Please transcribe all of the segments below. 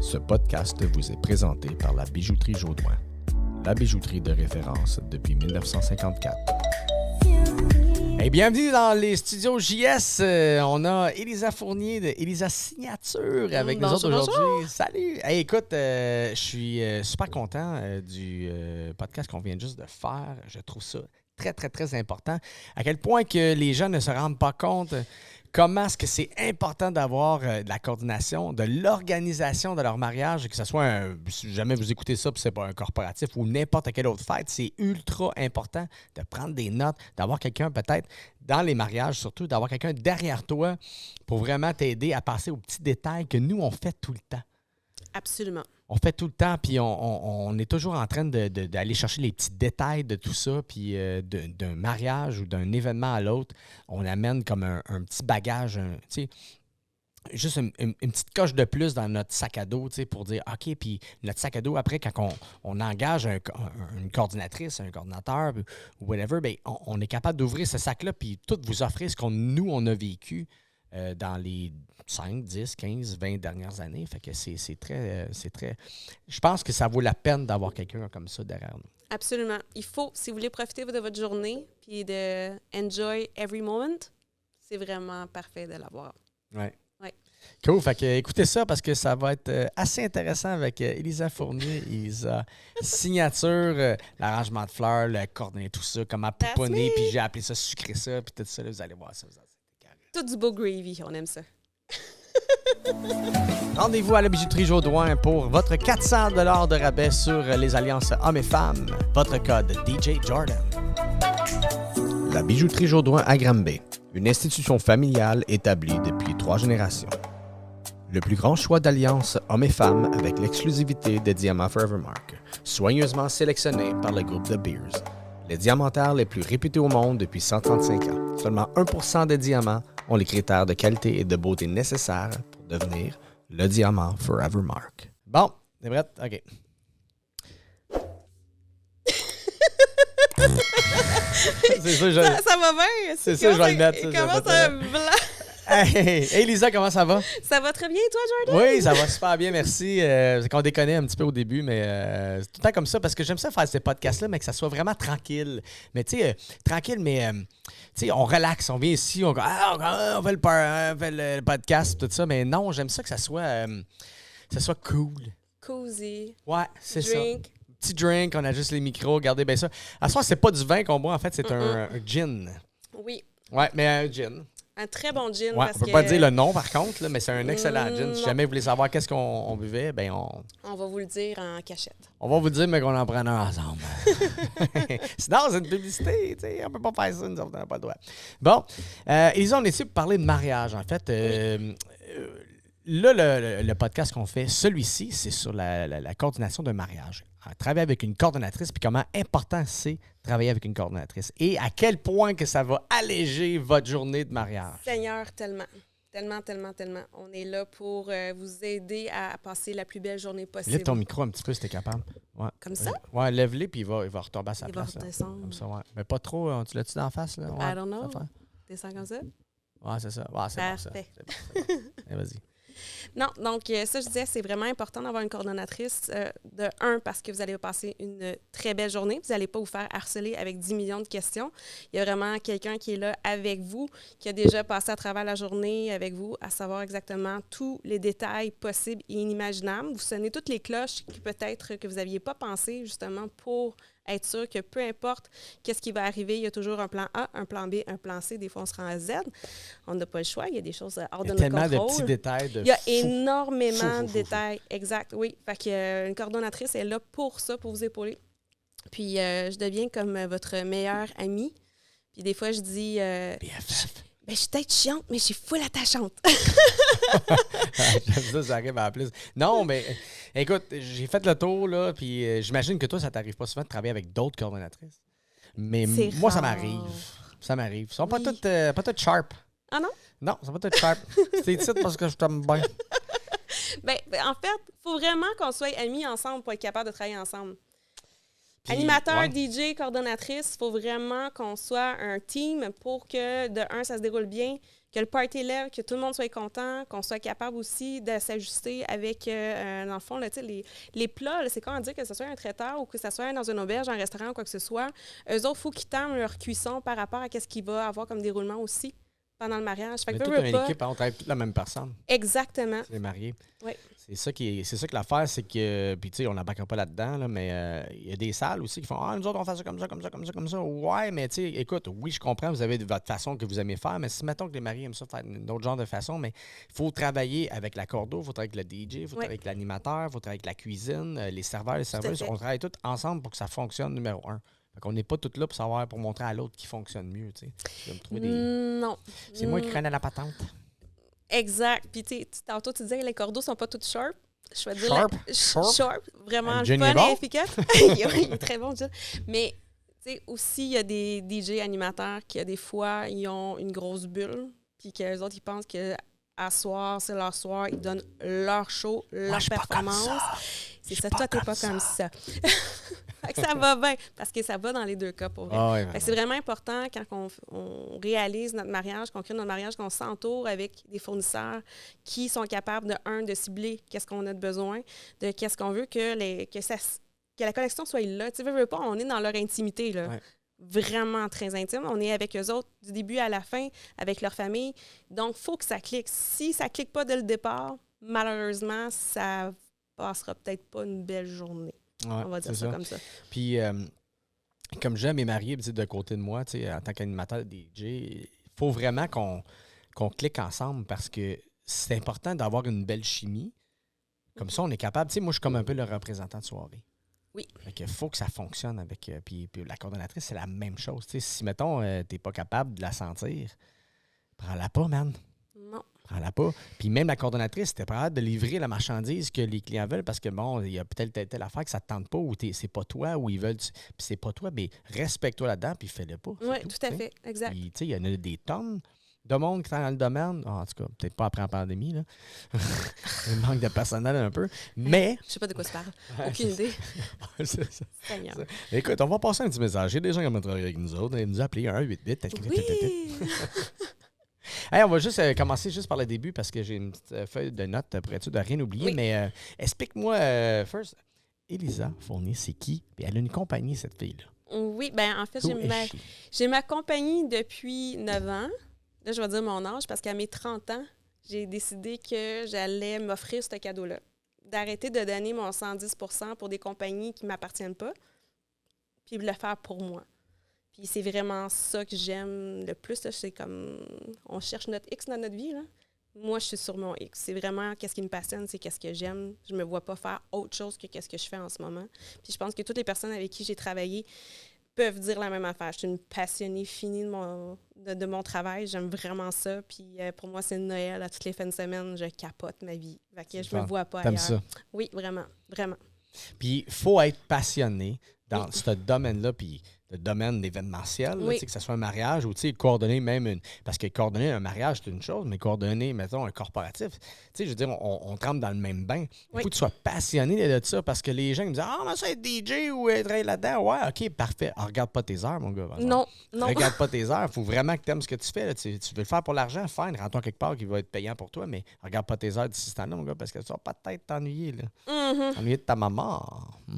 Ce podcast vous est présenté par la Bijouterie Jaudoin, la bijouterie de référence depuis 1954. Hey, bienvenue dans les studios JS. On a Élisa Fournier de Élisa Signature avec nous autres aujourd'hui. Bonjour. Salut! Hey, écoute, je suis super content du podcast qu'on vient juste de faire. Je trouve ça très, très, très important. À quel point que les gens ne se rendent pas compte comment est-ce que c'est important d'avoir de la coordination, de l'organisation de leur mariage, que ce soit, si jamais vous écoutez ça, puis c'est pas un corporatif ou n'importe quelle autre fête, c'est ultra important de prendre des notes, d'avoir quelqu'un peut-être dans les mariages, surtout d'avoir quelqu'un derrière toi pour vraiment t'aider à passer aux petits détails que nous, on fait tout le temps. Absolument. On fait tout le temps, puis on est toujours en train d'aller chercher les petits détails de tout ça, puis d'un mariage ou d'un événement à l'autre, on amène comme un petit bagage, tu sais, juste une petite coche de plus dans notre sac à dos, tu sais, pour dire, OK, puis notre sac à dos, après, quand on engage une coordinatrice, un coordinateur ou whatever, bien, on est capable d'ouvrir ce sac-là, puis tout vous offrir ce qu'on a vécu dans les 5, 10, 15, 20 dernières années. Fait que c'est très... Je pense que ça vaut la peine d'avoir quelqu'un comme ça derrière nous. Absolument. Il faut, si vous voulez profiter de votre journée puis de enjoy every moment, c'est vraiment parfait de l'avoir. Ouais. Ouais. Cool. Fait que écoutez ça parce que ça va être assez intéressant avec Élisa Fournier, Élisa Signature, l'arrangement de fleurs, le coordonner, tout ça, comment pouponner, puis j'ai appelé ça sucrer ça, puis tout ça, là, vous allez voir ça. Tout du beau gravy, on aime ça. Rendez-vous à la Bijouterie Jaudoin pour votre 400 $ de rabais sur les alliances hommes et femmes. Votre code DJ Jordan. La Bijouterie Jaudoin à Granby, une institution familiale établie depuis 3 générations. Le plus grand choix d'alliances hommes et femmes avec l'exclusivité des diamants Forevermark, soigneusement sélectionnés par le groupe The Beers. Les diamantaires les plus réputés au monde depuis 135 ans. Seulement 1% des diamants ont les critères de qualité et de beauté nécessaires pour devenir le diamant Forevermark. Bon, t'es prête? OK. C'est ça, Ça va bien? C'est ça, je vais le mettre. Il commence à blanc. Hey, Lisa, comment ça va? Ça va très bien, toi, Jordan? Oui, ça va super bien, merci. C'est qu'on déconnait un petit peu au début, mais c'est tout le temps comme ça parce que j'aime ça faire ces podcasts-là, mais que ça soit vraiment tranquille. Mais tu sais, tranquille, mais tu sais, on relaxe, on vient ici, on fait le podcast, tout ça, mais non, j'aime ça que ça soit cool. Cozy. Ouais, c'est ça. Drink. Petit drink, on a juste les micros, regardez bien ça. À ce soir, c'est pas du vin qu'on boit, en fait, c'est un gin. Oui. Ouais, mais un gin. Un très bon gin. Ouais, parce on peut que pas dire le nom, par contre, là, mais c'est un excellent gin. Si non. jamais vous voulez savoir qu'est-ce qu'on buvait, ben on va vous le dire en cachette. on va vous dire, mais qu'on en prenne un ensemble. Sinon, c'est une publicité, tu sais, on peut pas faire ça, nous autres, on n'a pas le droit. Bon, Élisa, on est ici pour parler de mariage, en fait. Là, le podcast qu'on fait, celui-ci, c'est sur la coordination d'un mariage. Travailler avec une coordonnatrice, puis comment important c'est travailler avec une coordonnatrice. Et à quel point que ça va alléger votre journée de mariage. Seigneur, tellement. Tellement, tellement, tellement. On est là pour vous aider à passer la plus belle journée possible. Lève ton micro un petit peu si t'es capable. Ouais. Comme ça? Ouais, lève-le, puis il va retomber à sa place. Il va redescendre. Comme ça, ouais. Mais pas trop, tu l'as-tu d'en face, là? Ouais, I don't know. ça fait. Descends comme ça? Ouais, c'est ça. Ouais, c'est Parfait. bon, ça. C'est bon. Allez, vas-y. Non, donc ça, je disais, c'est vraiment important d'avoir une coordonnatrice. De un, parce que vous allez passer une très belle journée. Vous n'allez pas vous faire harceler avec 10 millions de questions. Il y a vraiment quelqu'un qui est là avec vous, qui a déjà passé à travers la journée avec vous, à savoir exactement tous les détails possibles et inimaginables. Vous sonnez toutes les cloches qui peut-être que vous n'aviez pas pensé, justement, pour être sûr que peu importe qu'est-ce qui va arriver, il y a toujours un plan A, un plan B, un plan C. Des fois, on se rend à Z. On n'a pas le choix. Il y a des choses hors de notre contrôle. Tellement de petits détails. Il y a énormément de détails. Exact, oui. Fait que, une coordonnatrice est là pour ça, pour vous épauler. Puis, je deviens comme votre meilleure amie. Puis, des fois, je dis... BFF. Ben, je suis peut-être chiante, mais je suis full attachante. J'aime ça, ça arrive en plus. Non, mais écoute, j'ai fait le tour, là, puis j'imagine que toi, ça t'arrive pas souvent de travailler avec d'autres coordonnatrices. Mais moi, ça m'arrive. Ça m'arrive. Ils sont pas toutes sharp. Ah non? Non, ils sont pas toutes sharp. C'est ici parce que je t'aime bien. Ben, en fait, il faut vraiment qu'on soit amis ensemble pour être capable de travailler ensemble. Puis, Animateur, ouais. DJ, coordonnatrice, il faut vraiment qu'on soit un team pour que, de un, ça se déroule bien, que le party lève, que tout le monde soit content, qu'on soit capable aussi de s'ajuster avec, dans le fond, là, les plats, là, c'est comment dire que ce soit un traiteur ou que ce soit dans une auberge, un restaurant ou quoi que ce soit. Eux autres, il faut qu'ils tendent leur cuisson par rapport à ce qu'il va avoir comme déroulement aussi pendant le mariage. Fait que toute une équipe, on travaille toute la même personne. Exactement. C'est les mariés. Oui. C'est ça que l'affaire, c'est que, puis tu sais, on n'embarquera pas là-dedans, là, mais il y a des salles aussi qui font « Ah, nous autres, on fait ça comme ça, comme ça, comme ça, comme ça. » Ouais, mais tu sais, écoute, oui, je comprends, vous avez votre façon que vous aimez faire, mais si, mettons que les mariés aiment ça faire un autre genre de façon, mais il faut travailler avec la cordeau, il faut travailler avec le DJ, il faut travailler avec l'animateur, il faut travailler avec la cuisine, les serveurs, les serveuses. On travaille tous ensemble pour que ça fonctionne, numéro un. Fait qu'on n'est pas tous là pour montrer à l'autre qui fonctionne mieux, tu sais. Je vais me trouver des... Non. C'est moi qui connais la patente. Exact. Puis, tu sais, tantôt, tu disais que les cordeaux sont pas tous sharp. Je vais dire Sharp. Vraiment Jenny fun est bon? et efficace. Il est très bon, Jill. Mais, tu sais, aussi, il y a des DJ animateurs qui, des fois, ils ont une grosse bulle, puis qu'eux autres, ils pensent que à soir, c'est leur soir, ils donnent leur show, leur performance. C'est ça, toi, t'es pas comme ça. Fait que ça va bien, parce que ça va dans les deux cas, pour vrai. Ah ouais, Fait que c'est vraiment important quand on réalise notre mariage, qu'on crée notre mariage, qu'on s'entoure avec des fournisseurs qui sont capables, de cibler qu'est-ce qu'on a de besoin, de qu'est-ce qu'on veut, que la connexion soit là. Tu sais, veux pas, on est dans leur intimité, là. Ouais. Vraiment très intime. On est avec eux autres du début à la fin, avec leur famille. Donc, il faut que ça clique. Si ça ne clique pas dès le départ, malheureusement, ça passera peut-être pas une belle journée. Ouais, on va dire ça comme ça. Puis, comme j'aime mes mariés de côté de moi, en tant qu'animateur DJ, il faut vraiment qu'on clique ensemble parce que c'est important d'avoir une belle chimie. Comme ça, on est capable. Moi, je suis comme un peu le représentant de soirée. Oui. Fait qu'il faut que ça fonctionne avec. Puis la coordonnatrice, c'est la même chose. Si, mettons, t'es pas capable de la sentir, prends-la pas, man. Non. Prends-la pas. Puis même la coordonnatrice, t'es pas capable de livrer la marchandise que les clients veulent parce que, bon, il y a peut-être telle affaire que ça ne te tente pas ou c'est pas toi ou ils veulent. Puis c'est pas toi, mais respecte-toi là-dedans puis fais-le pas. Oui, tout à fait. Exact. Puis, il y en a des tonnes de monde qui est dans le domaine. En tout cas, peut-être pas après la pandémie, là. Il manque de personnel un peu. Mais. Je sais pas de quoi tu parles. Aucune idée. C'est ça. Seigneur. Écoute, on va passer un petit message. Il y a des gens qui vont travailler avec nous autres. Ils nous ont appelé 1-8-8. Oui! Hey, on va juste commencer juste par le début parce que j'ai une petite feuille de notes pour être sûr de rien oublier. Oui. Mais explique-moi, first, Elisa Fournier, c'est qui? Puis elle a une compagnie, cette fille-là. Oui, bien, en fait, Who is she? j'ai ma compagnie depuis 9 ans. Là, je vais dire mon âge parce qu'à mes 30 ans, j'ai décidé que j'allais m'offrir ce cadeau-là. D'arrêter de donner mon 110 % pour des compagnies qui ne m'appartiennent pas, puis de le faire pour moi. Puis c'est vraiment ça que j'aime le plus. Là. C'est comme, on cherche notre X dans notre vie. Là. Moi, je suis sur mon X. C'est vraiment qu'est-ce qui me passionne, c'est qu'est-ce que j'aime. Je me vois pas faire autre chose que qu'est-ce que je fais en ce moment. Puis je pense que toutes les personnes avec qui j'ai travaillé peuvent dire la même affaire. Je suis une passionnée finie de mon travail. J'aime vraiment ça. Puis pour moi, c'est Noël. À toutes les fins de semaine, je capote ma vie. Fait que je me vois pas ailleurs. T'aimes ça? Oui, vraiment, vraiment. Puis il faut être passionné dans ce domaine-là, puis le domaine événementiel, là, que ce soit un mariage ou coordonner même parce que coordonner un mariage, c'est une chose, mais coordonner, mettons, un corporatif, je veux dire, on trempe dans le même bain. Il faut que tu sois passionné de ça parce que les gens me disent « Ah, mais ça, être DJ ou être là-dedans. » Ouais, OK, parfait. Alors, regarde pas tes heures, mon gars. Non. Regarde pas tes heures. Il faut vraiment que tu aimes ce que tu fais. Là. Tu veux le faire pour l'argent, fine, rends-toi quelque part qui va être payant pour toi, mais regarde pas tes heures d'ici ce temps-là, mon gars, parce que tu vas pas peut-être t'ennuyer. T'ennuyer de ta maman.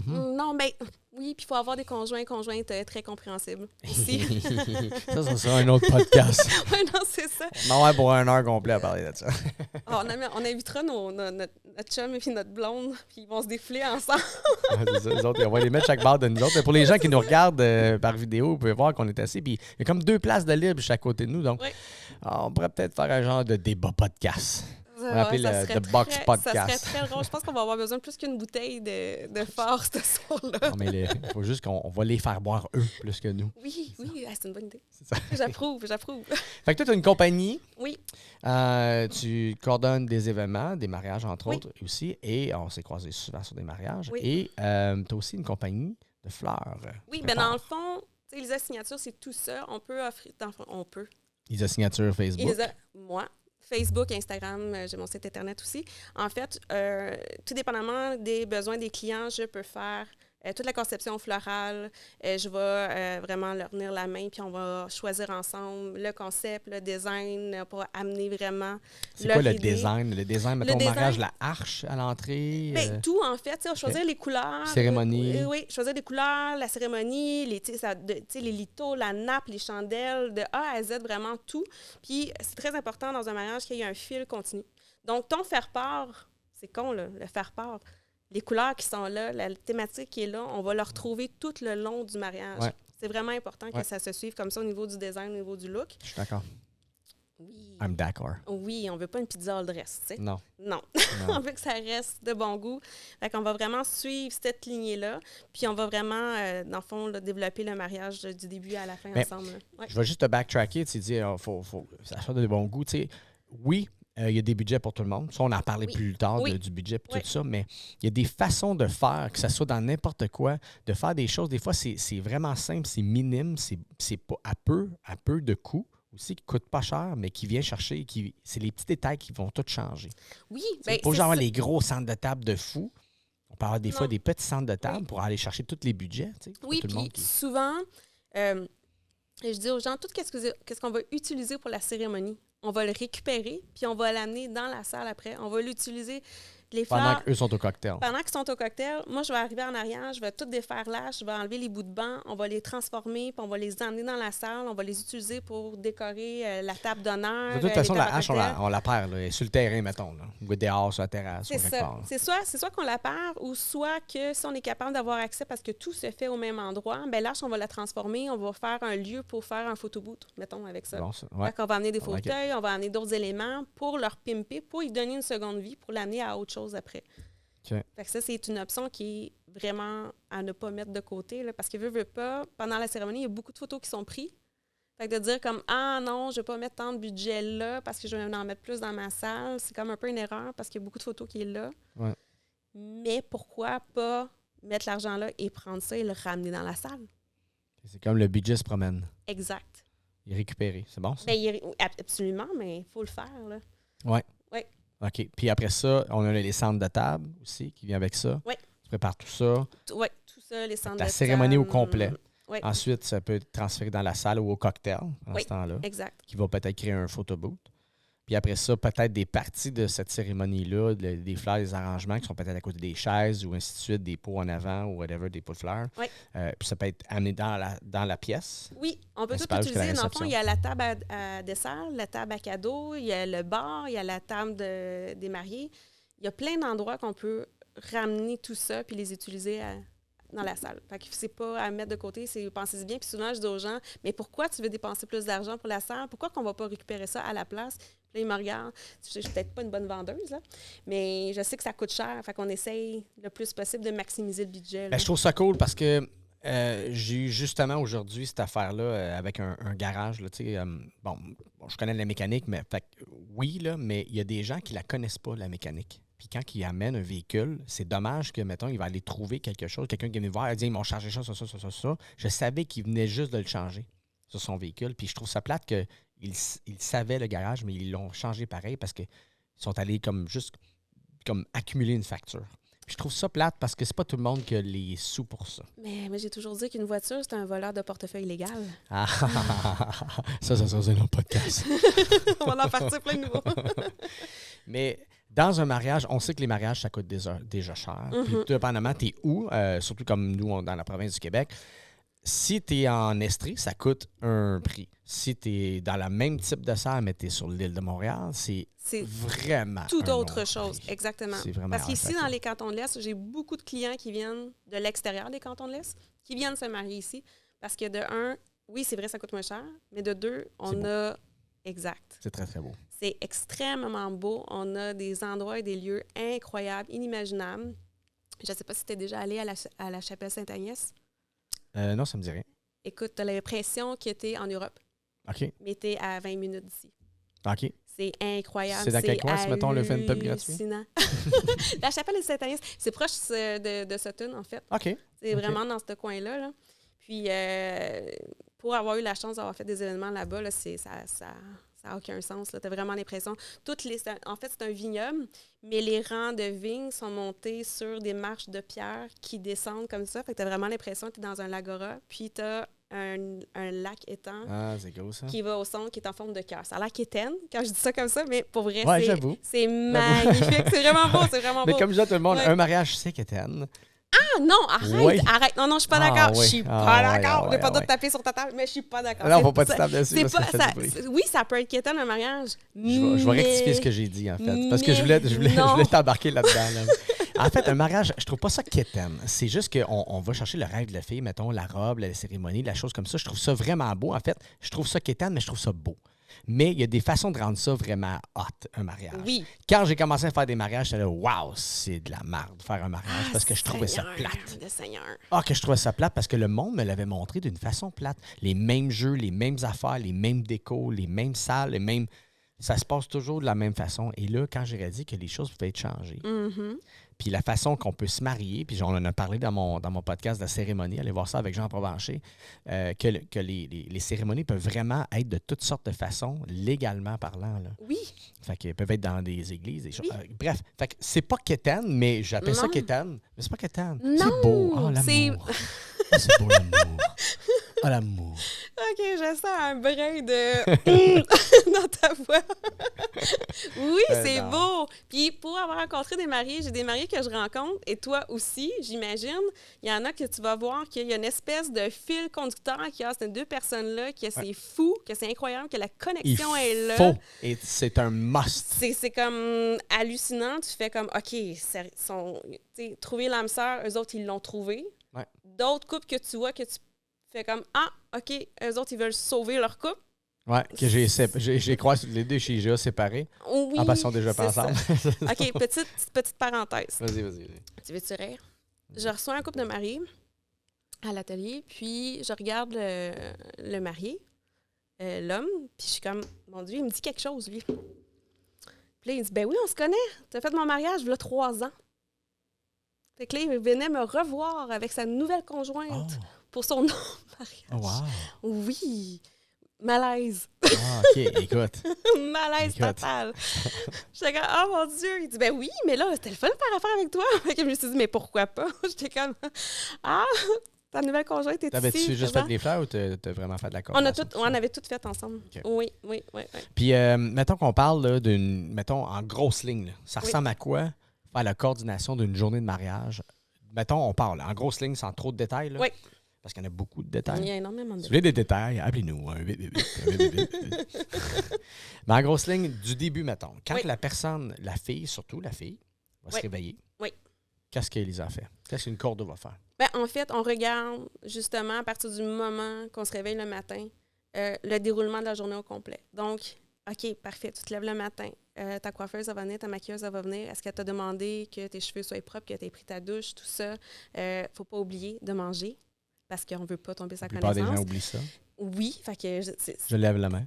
Non, ben oui, puis il faut avoir des conjointes très compréhensibles aussi. ça sera un autre podcast. Oui, non, c'est ça. On va pour 1 heure complète à parler de ça. On invitera notre chum et puis notre blonde, puis ils vont se défouler ensemble. C'est ça, les autres, on va les mettre chaque barre de nous autres. Mais pour les gens qui nous regardent par vidéo, vous pouvez voir qu'on est assis, puis il y a comme 2 places de libre chaque côté de nous. Donc, on pourrait peut-être faire un genre de débat podcast. On va appeler le Box Podcast. Ça serait très drôle. Je pense qu'on va avoir besoin de plus qu'une bouteille de force ce soir-là. Non, mais il faut juste qu'on va les faire boire eux plus que nous. Oui, c'est une bonne idée. C'est ça. J'approuve. Fait que toi, tu as une compagnie. Oui. Tu coordonnes des événements, des mariages entre autres aussi. Et on s'est croisés souvent sur des mariages. Oui. Et tu as aussi une compagnie de fleurs. Oui, bien dans le fond, Elisa Signature, c'est tout ça. On peut offrir. Elisa Signature Facebook. Moi. Facebook, Instagram, j'ai mon site Internet aussi. En fait, tout dépendamment des besoins des clients, je peux faire toute la conception florale. Je vais vraiment leur tenir la main, puis on va choisir ensemble le concept, le design, pour amener vraiment C'est quoi le idée. design? Le design, mettons, au mariage, la arche à l'entrée? Bien, tout, en fait. On choisir les couleurs. Cérémonie. Oui, choisir les couleurs, la cérémonie, les litos, la nappe, les chandelles, de A à Z, vraiment tout. Puis, c'est très important dans un mariage qu'il y ait un fil continu. Donc, ton faire-part, c'est con, là, le faire-part. Les couleurs qui sont là, la thématique qui est là, on va le retrouver tout le long du mariage. Ouais. C'est vraiment important que ça se suive comme ça au niveau du design, au niveau du look. Je suis d'accord. Oui. I'm d'accord. Oui, on veut pas une pizza all dress, tu sais. Non. On veut que ça reste de bon goût. Fait qu'on va vraiment suivre cette lignée-là, puis on va vraiment, dans le fond, là, développer le mariage du début à la fin ensemble. Ouais. Je vais juste te backtracker, tu dis, faut ça soit de bon goût, tu sais. Oui, il y a des budgets pour tout le monde. Ça, on en parlait plus tard du budget et tout ça, mais il y a des façons de faire, que ce soit dans n'importe quoi, de faire des choses. Des fois, c'est vraiment simple, c'est minime, c'est pas à peu de coûts aussi, qui ne coûtent pas cher, mais qui vient chercher, c'est les petits détails qui vont tout changer. Oui, bien, pas genre les gros centres de table de fou. On peut avoir des fois des petits centres de table pour aller chercher tous les budgets. Oui, puis souvent, je dis aux gens, tout qu'est-ce qu'on va utiliser pour la cérémonie, on va le récupérer, puis on va l'amener dans la salle après. On va l'utiliser. Les fleurs, pendant qu'eux sont au cocktail. Pendant qu'ils sont au cocktail, moi, je vais arriver en arrière, je vais tout défaire là, je vais enlever les bouts de banc, on va les transformer, puis on va les emmener dans la salle, on va les utiliser pour décorer la table d'honneur. De toute façon, la hache, on la perd, là. Elle est sur le terrain, mettons, là. Ou dehors, sur la terrasse. C'est ça. C'est soit qu'on la perd, ou soit que si on est capable d'avoir accès, parce que tout se fait au même endroit, bien l'hache, on va la transformer, on va faire un lieu pour faire un photoboot, mettons, avec ça. Bon, ça. Ouais. On va amener des fauteuils, on va amener d'autres éléments pour leur pimper, pour lui donner une seconde vie, pour l'amener à autre chose après. Okay. Fait que ça, c'est une option qui est vraiment à ne pas mettre de côté, là, parce que veut pas, pendant la cérémonie, il y a beaucoup de photos qui sont prises. Fait que de dire comme « Ah non, je ne vais pas mettre tant de budget là parce que je vais en mettre plus dans ma salle », c'est comme un peu une erreur parce qu'il y a beaucoup de photos qui est là. Ouais. Mais pourquoi pas mettre l'argent là et prendre ça et le ramener dans la salle? C'est comme le budget se promène. Exact. Il est récupéré. C'est bon, ça? Bien, absolument, mais il faut le faire, là. Oui. Oui. OK. Puis après ça, on a les centres de table aussi qui viennent avec ça. Oui. Tu prépares tout ça. Oui, tout ça, les centres de table. La cérémonie au complet. Oui. Ensuite, ça peut être transféré dans la salle ou au cocktail, en ce temps-là. Exact. Qui va peut-être créer un photoboot. Puis après ça, peut-être des parties de cette cérémonie-là, des fleurs, des arrangements qui sont peut-être à côté des chaises ou ainsi de suite, des pots en avant ou whatever, des pots de fleurs. Oui. Puis ça peut être amené dans la pièce. Oui, on peut tout utiliser. Dans le fond, il y a la table à dessert, la table à cadeaux, il y a le bar, il y a la table des mariés. Il y a plein d'endroits qu'on peut ramener tout ça puis les utiliser dans la salle. Fait que c'est pas à mettre de côté, c'est pensez-y bien. Puis souvent, je dis aux gens, mais pourquoi tu veux dépenser plus d'argent pour la salle? Pourquoi qu'on va pas récupérer ça à la place? Puis là, ils me regardent. Je suis peut-être pas une bonne vendeuse, là, mais je sais que ça coûte cher. Fait qu'on essaye le plus possible de maximiser le budget. Je trouve ça cool parce que j'ai eu justement aujourd'hui cette affaire-là avec un garage. Là, bon, je connais la mécanique, mais oui, là, mais il y a des gens qui la connaissent pas, la mécanique. Puis quand il amène un véhicule, c'est dommage que, mettons, il va aller trouver quelque chose. Quelqu'un qui est venu voir, il dit, ils m'ont chargé ça. Je savais qu'il venait juste de le changer sur son véhicule. Puis je trouve ça plate qu'ils savaient le garage, mais ils l'ont changé pareil parce qu'ils sont allés comme accumuler une facture. Puis je trouve ça plate parce que c'est pas tout le monde qui a les sous pour ça. Mais j'ai toujours dit qu'une voiture, c'est un voleur de portefeuille légal. Ah, ça c'est un autre podcast. On va en partir plein de nouveaux. Mais dans un mariage, on sait que les mariages, ça coûte déjà cher. Puis, dépendamment, tu es où, surtout comme nous, dans la province du Québec, si tu es en Estrie, ça coûte un prix. Si tu es dans le même type de salle, mais tu es sur l'île de Montréal, c'est vraiment tout autre chose. Prix. Exactement. Parce qu'ici, dans les cantons de l'Est, j'ai beaucoup de clients qui viennent de l'extérieur des cantons de l'Est, qui viennent se marier ici. Parce que de un, oui, c'est vrai, ça coûte moins cher, mais de deux, on a... Exact. C'est très, très beau. C'est extrêmement beau. On a des endroits et des lieux incroyables, inimaginables. Je ne sais pas si tu es déjà allé à la chapelle Sainte-Agnès. Non, ça me dit rien. Écoute, tu as l'impression que tu es en Europe. OK. Mais tu es à 20 minutes d'ici. OK. C'est incroyable. C'est dans quel coin, si mettons le fan pub gratuit? La chapelle Sainte-Agnès, c'est proche de Sutton, en fait. OK. C'est vraiment dans ce coin-là. Là. Puis, pour avoir eu la chance d'avoir fait des événements là-bas, là, ça Ça n'a aucun sens. Tu as vraiment l'impression. En fait, c'est un vignoble, mais les rangs de vignes sont montés sur des marches de pierre qui descendent comme ça. Fait que tu as vraiment l'impression que tu es dans un lagora. Puis tu as un lac étang c'est gros, ça. qui va au centre, qui est en forme de cœur. Ça a l'air quétaine quand je dis ça comme ça, mais pour vrai, c'est magnifique. C'est vraiment beau, c'est vraiment beau. Mais comme je dis à tout le monde, un mariage, c'est quétaine. Ah non, arrête. Non, je suis pas d'accord. Je suis pas d'accord. Je n'ai pas le droit de taper sur ta table, mais je suis pas d'accord. Non, il ne faut pas te taper dessus. Oui, ça peut être quétaine, un mariage. Je vais rectifier ce que j'ai dit, en fait. Parce que je voulais t'embarquer là-dedans. Là. En fait, un mariage, je trouve pas ça quétaine. C'est juste qu'on va chercher le rêve de la fille, mettons, la robe, la cérémonie, la chose comme ça. Je trouve ça vraiment beau. En fait, je trouve ça quétaine, mais je trouve ça beau. Mais il y a des façons de rendre ça vraiment hot, un mariage. Oui. Quand j'ai commencé à faire des mariages, j'étais là, waouh, c'est de la merde faire un mariage parce que je trouvais ça plate. Que je trouvais ça plate parce que le monde me l'avait montré d'une façon plate. Les mêmes jeux, les mêmes affaires, les mêmes décos, les mêmes salles, les mêmes. Ça se passe toujours de la même façon. Et là, quand j'ai réalisé que les choses pouvaient être changées, puis la façon qu'on peut se marier, puis on en a parlé dans mon podcast de la cérémonie, allez voir ça avec Jean Provencher, que les cérémonies peuvent vraiment être de toutes sortes de façons, légalement parlant. Là. Oui. Fait qu'elles peuvent être dans des églises, des choses. Bref, fait que c'est pas quétaine, mais j'appelle ça quétaine. Mais c'est pas quétaine. C'est beau. Oh, l'amour. C'est beau, l'amour. Oh, l'amour. OK, je sens un brin de... dans ta voix. Oui, c'est beau. Puis pour avoir rencontré des mariés, j'ai des mariés que je rencontre, et toi aussi, j'imagine, il y en a que tu vas voir qu'il y a une espèce de fil conducteur qui a ces deux personnes-là, que c'est fou, que c'est incroyable, que la connexion est là. Faut. Et c'est un must. C'est comme hallucinant. Tu fais comme, OK, trouver l'âme sœur, eux autres, ils l'ont trouvé. Ouais. D'autres couples que tu vois que tu fais comme, OK, eux autres, ils veulent sauver leur couple. Oui, que j'ai croisé les deux chez GA séparés. Oui, en passant déjà pas ensemble. OK, petite parenthèse. Vas-y. Tu veux-tu rire? Je reçois un couple de mariés à l'atelier, puis je regarde le marié, l'homme, puis je suis comme, mon Dieu, il me dit quelque chose, lui. Puis là, il dit, ben oui, on se connaît. Tu as fait mon mariage, il y a 3 ans. Fait que là, il venait me revoir avec sa nouvelle conjointe pour son mariage. Oh, wow. Oui. Malaise. OK, écoute. Malaise total. J'étais comme, oh mon Dieu. Il dit, ben oui, mais là, c'était le fun de faire affaire avec toi. Fait que je me suis dit, mais pourquoi pas? J'étais comme, ta nouvelle conjointe est ici. T'avais-tu juste fait des fleurs ou t'as vraiment fait de la coordination? On avait tout fait ensemble. Okay. Oui. Puis, mettons qu'on parle là, mettons, en grosse ligne, là. Ça ressemble à quoi faire la coordination d'une journée de mariage? Mettons, on parle en grosse ligne sans trop de détails. Là. Oui. Parce qu'il y en a beaucoup de détails. Il y a énormément de détails. Si vous voulez des détails, appelez-nous. Mais en grosse ligne, du début, mettons. Quand la personne, la fille, surtout la fille, va se réveiller, qu'est-ce qu'Élisa fait? Qu'est-ce qu'une cordeau va faire? Ben, en fait, on regarde justement à partir du moment qu'on se réveille le matin, le déroulement de la journée au complet. Donc, OK, parfait, tu te lèves le matin. Ta coiffeuse va venir, ta maquilleuse va venir. Est-ce qu'elle t'a demandé que tes cheveux soient propres, que tu aies pris ta douche, tout ça? Faut pas oublier de manger parce qu'on ne veut pas tomber sa connaissance. La plupart des gens oublient ça. Oui, fait que... Je lève la main.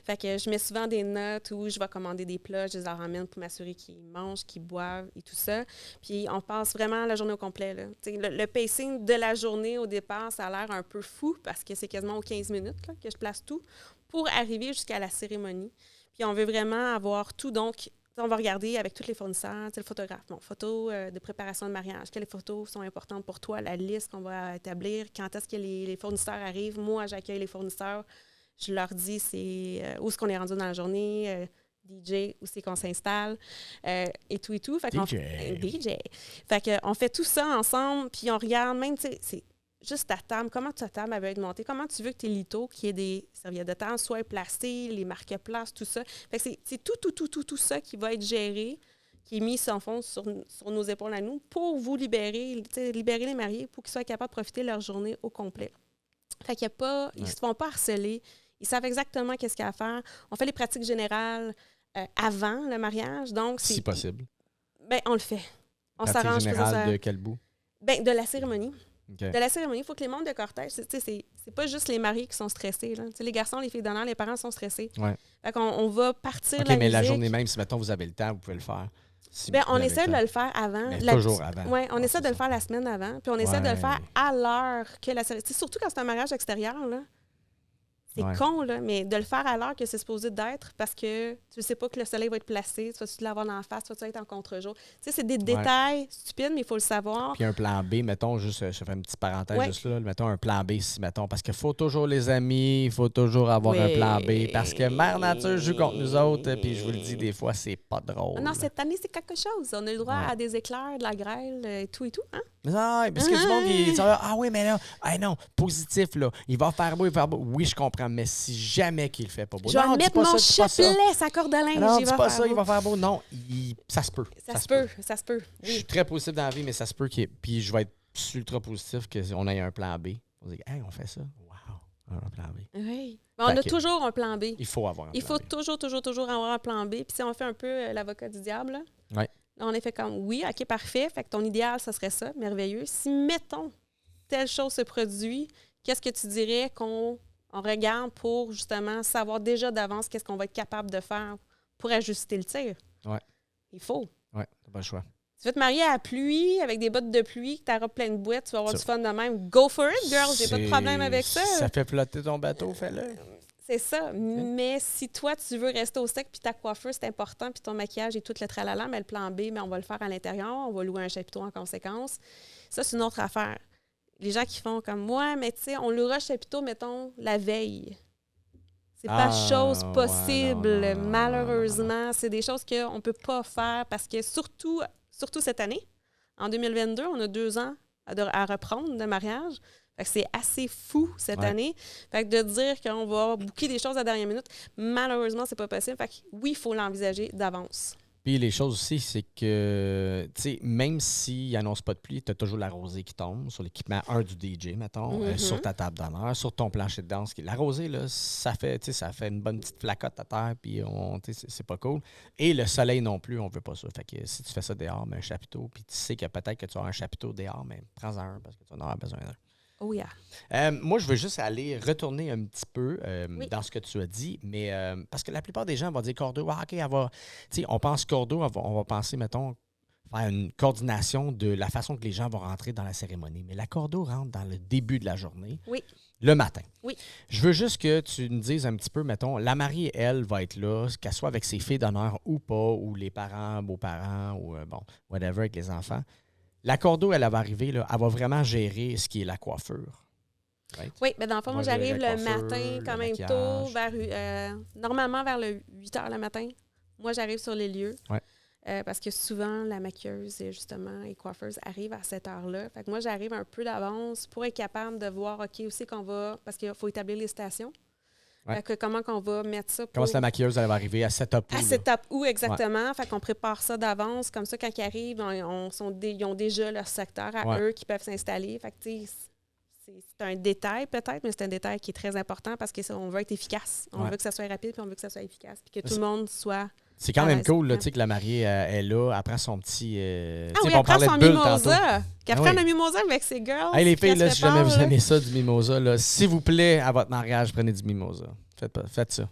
Fait que je mets souvent des notes où je vais commander des plats, je les leur ramène pour m'assurer qu'ils mangent, qu'ils boivent et tout ça. Puis on passe vraiment la journée au complet. Là. Le pacing de la journée au départ, ça a l'air un peu fou parce que c'est quasiment aux 15 minutes là, que je place tout pour arriver jusqu'à la cérémonie. Puis on veut vraiment avoir tout. Donc, on va regarder avec tous les fournisseurs, le photographe, photos de préparation de mariage, quelles photos sont importantes pour toi, la liste qu'on va établir, quand est-ce que les fournisseurs arrivent. Moi, j'accueille les fournisseurs. Je leur dis où est-ce qu'on est rendu dans la journée, DJ, où c'est qu'on s'installe, et tout. Fait DJ. Fait qu'on fait tout ça ensemble, puis on regarde même, tu sais, c'est juste ta table, comment ta table elle va être montée, comment tu veux que tes litos, qu'il y ait des serviettes de table, soient placés, les marque-places, tout ça. Fait que c'est tout ça qui va être géré, qui est mis sans fond sur nos épaules à nous pour vous libérer les mariés pour qu'ils soient capables de profiter de leur journée au complet. Fait qu'il y a pas, ils ne se font pas harceler. Ils savent exactement qu'est-ce qu'il y a à faire. On fait les pratiques générales avant le mariage. Donc si possible. Bien, on le fait. On pratique s'arrange générale pour ça. De quel bout? Bien, de la cérémonie. Okay. De la cérémonie, il faut que les membres de cortège, c'est pas juste les mariés qui sont stressés. Là. Les garçons, les filles d'honneur, les parents sont stressés. Ouais. Fait qu'on va partir de la mais musique. La journée même, si mettons vous avez le temps, vous pouvez le faire. Si bien, on essaie de le faire avant. Toujours avant. Oui, on essaie de le faire la semaine avant. Puis on essaie de le faire à l'heure que la cérémonie. Surtout quand c'est un mariage extérieur, là. C'est Ouais. con, là, mais de le faire à l'heure que c'est supposé d'être parce que tu ne sais pas que le soleil va être placé, tu vas-tu l'avoir en face, tu vas être en contre-jour. Tu sais, c'est des détails stupides, mais il faut le savoir. Puis un plan B, mettons, juste, je fais une petite parenthèse Ouais. juste là, mettons un plan B, si, mettons, parce qu'il faut toujours les amis, il faut toujours avoir un plan B, parce que Mère Nature joue contre nous autres, puis je vous le dis, des fois, c'est pas drôle. Non, cette année, c'est quelque chose. On a le droit Ouais. à des éclairs, de la grêle, tout et tout. Hein? Ah, parce que du monde qui dit ah oui, mais là, non, positif, là, il va faire beau, il va faire beau. Oui, je comprends, mais si jamais qu'il le fait pas beau. Je vais non, dis mettre pas mon ça, dis pas ça. chapelet, sa corde à linge. Non, il dis va pas faire ça, beau. il va faire beau. Non, ça se peut. Ça se peut, ça se peut. Je suis Oui. très positif dans la vie, mais ça se peut qu'il y ait... Puis je vais être ultra positif qu'on ait un plan B. On dit, hey, on fait ça. Wow, un plan B. Oui. Mais on a que- toujours un plan B. Il faut avoir un Il plan faut B. toujours avoir un plan B. Puis si on fait un peu l'avocat du diable, là, Ouais. là, on est fait comme, oui, OK, parfait. Fait que ton idéal, ça serait ça, merveilleux. Si, mettons, telle chose se produit, qu'est-ce que tu dirais qu'on regarde pour, justement, savoir déjà d'avance qu'est-ce qu'on va être capable de faire pour ajuster le tir? Ouais. Il faut. Ouais, t'as pas le choix. Tu vas te marier à la pluie, avec des bottes de pluie, que tu auras plein de boîtes, tu vas avoir Ça. du fun de même. Go for it, girl! J'ai pas de problème avec ça. Ça fait flotter ton bateau, fais-le. C'est ça. Mais si toi, tu veux rester au sec, puis ta coiffure, c'est important, puis ton maquillage et tout le tralala, mais le plan B, mais on va le faire à l'intérieur, on va louer un chapiteau en conséquence. Ça, c'est une autre affaire. Les gens qui font comme moi, mais tu sais, on louera le chapiteau, mettons, la veille. C'est pas chose ouais, possible, non, malheureusement. C'est des choses qu'on ne peut pas faire parce que surtout cette année, en 2022, on a 2 ans à reprendre de mariage. Fait que c'est assez fou cette année. Fait que de dire qu'on va booker des choses à la dernière minute, malheureusement, c'est pas possible. Fait que oui, il faut l'envisager d'avance. Puis les choses aussi, c'est que, tu sais, même s'ils n'annoncent pas de pluie, tu as toujours la rosée qui tombe sur l'équipement 1 du DJ, mettons, sur ta table d'honneur, sur ton plancher de danse. La rosée, là, ça fait une bonne petite flacotte à terre, puis c'est pas cool. Et le soleil non plus, on veut pas ça. Fait que si tu fais ça dehors, mais un chapiteau, puis tu sais que peut-être que tu as un chapiteau dehors, mais prends-en un parce que tu en auras besoin d'un. Oh yeah. Moi, je veux juste retourner un petit peu Oui. dans ce que tu as dit, mais parce que la plupart des gens vont dire cordeau, OK, on pense cordeau, on va penser, mettons, faire une coordination de la façon que les gens vont rentrer dans la cérémonie. Mais la cordeau rentre dans le début de la journée, Oui. le matin. Oui. Je veux juste que tu nous dises un petit peu, mettons, la mariée, elle, va être là, qu'elle soit avec ses filles d'honneur ou pas, ou les parents, beaux-parents, ou whatever, avec les enfants. La cordeau, elle va arriver, là, elle va vraiment gérer ce qui est la coiffure. Right? Oui, mais dans le fond, moi, On va gérer j'arrive la le coiffure, matin le quand même maquillage. tôt, normalement vers le 8 h le matin. Moi, j'arrive sur les lieux. Ouais. Parce que souvent, la maquilleuse, justement, et coiffeuse arrivent à cette heure-là. Fait que moi, j'arrive un peu d'avance pour être capable de voir, OK, où c'est qu'on va, parce qu'il faut établir les stations. Ouais. Fait que comment qu'on va mettre ça pour... Comment est-ce que la maquilleuse, elle va arriver à cette étape? À cette étape où exactement? Fait qu'on prépare ça d'avance. Comme ça, quand ils arrivent, ils ont déjà leur secteur à eux qui peuvent s'installer. Fait que, tu sais, c'est un détail peut-être, mais c'est un détail qui est très important parce qu'on veut être efficace. On veut que ça soit rapide puis on veut que ça soit efficace. Puis que tout le monde soit... C'est quand même cool là, que la mariée est là, elle prend son petit... oui, elle prend son mimosa. Qu'elle prenne un mimosa avec ses girls. Hey, les filles, là, si jamais vous aimez ça, du mimosa, là, s'il vous plaît, à votre mariage, prenez du mimosa. Faites ça.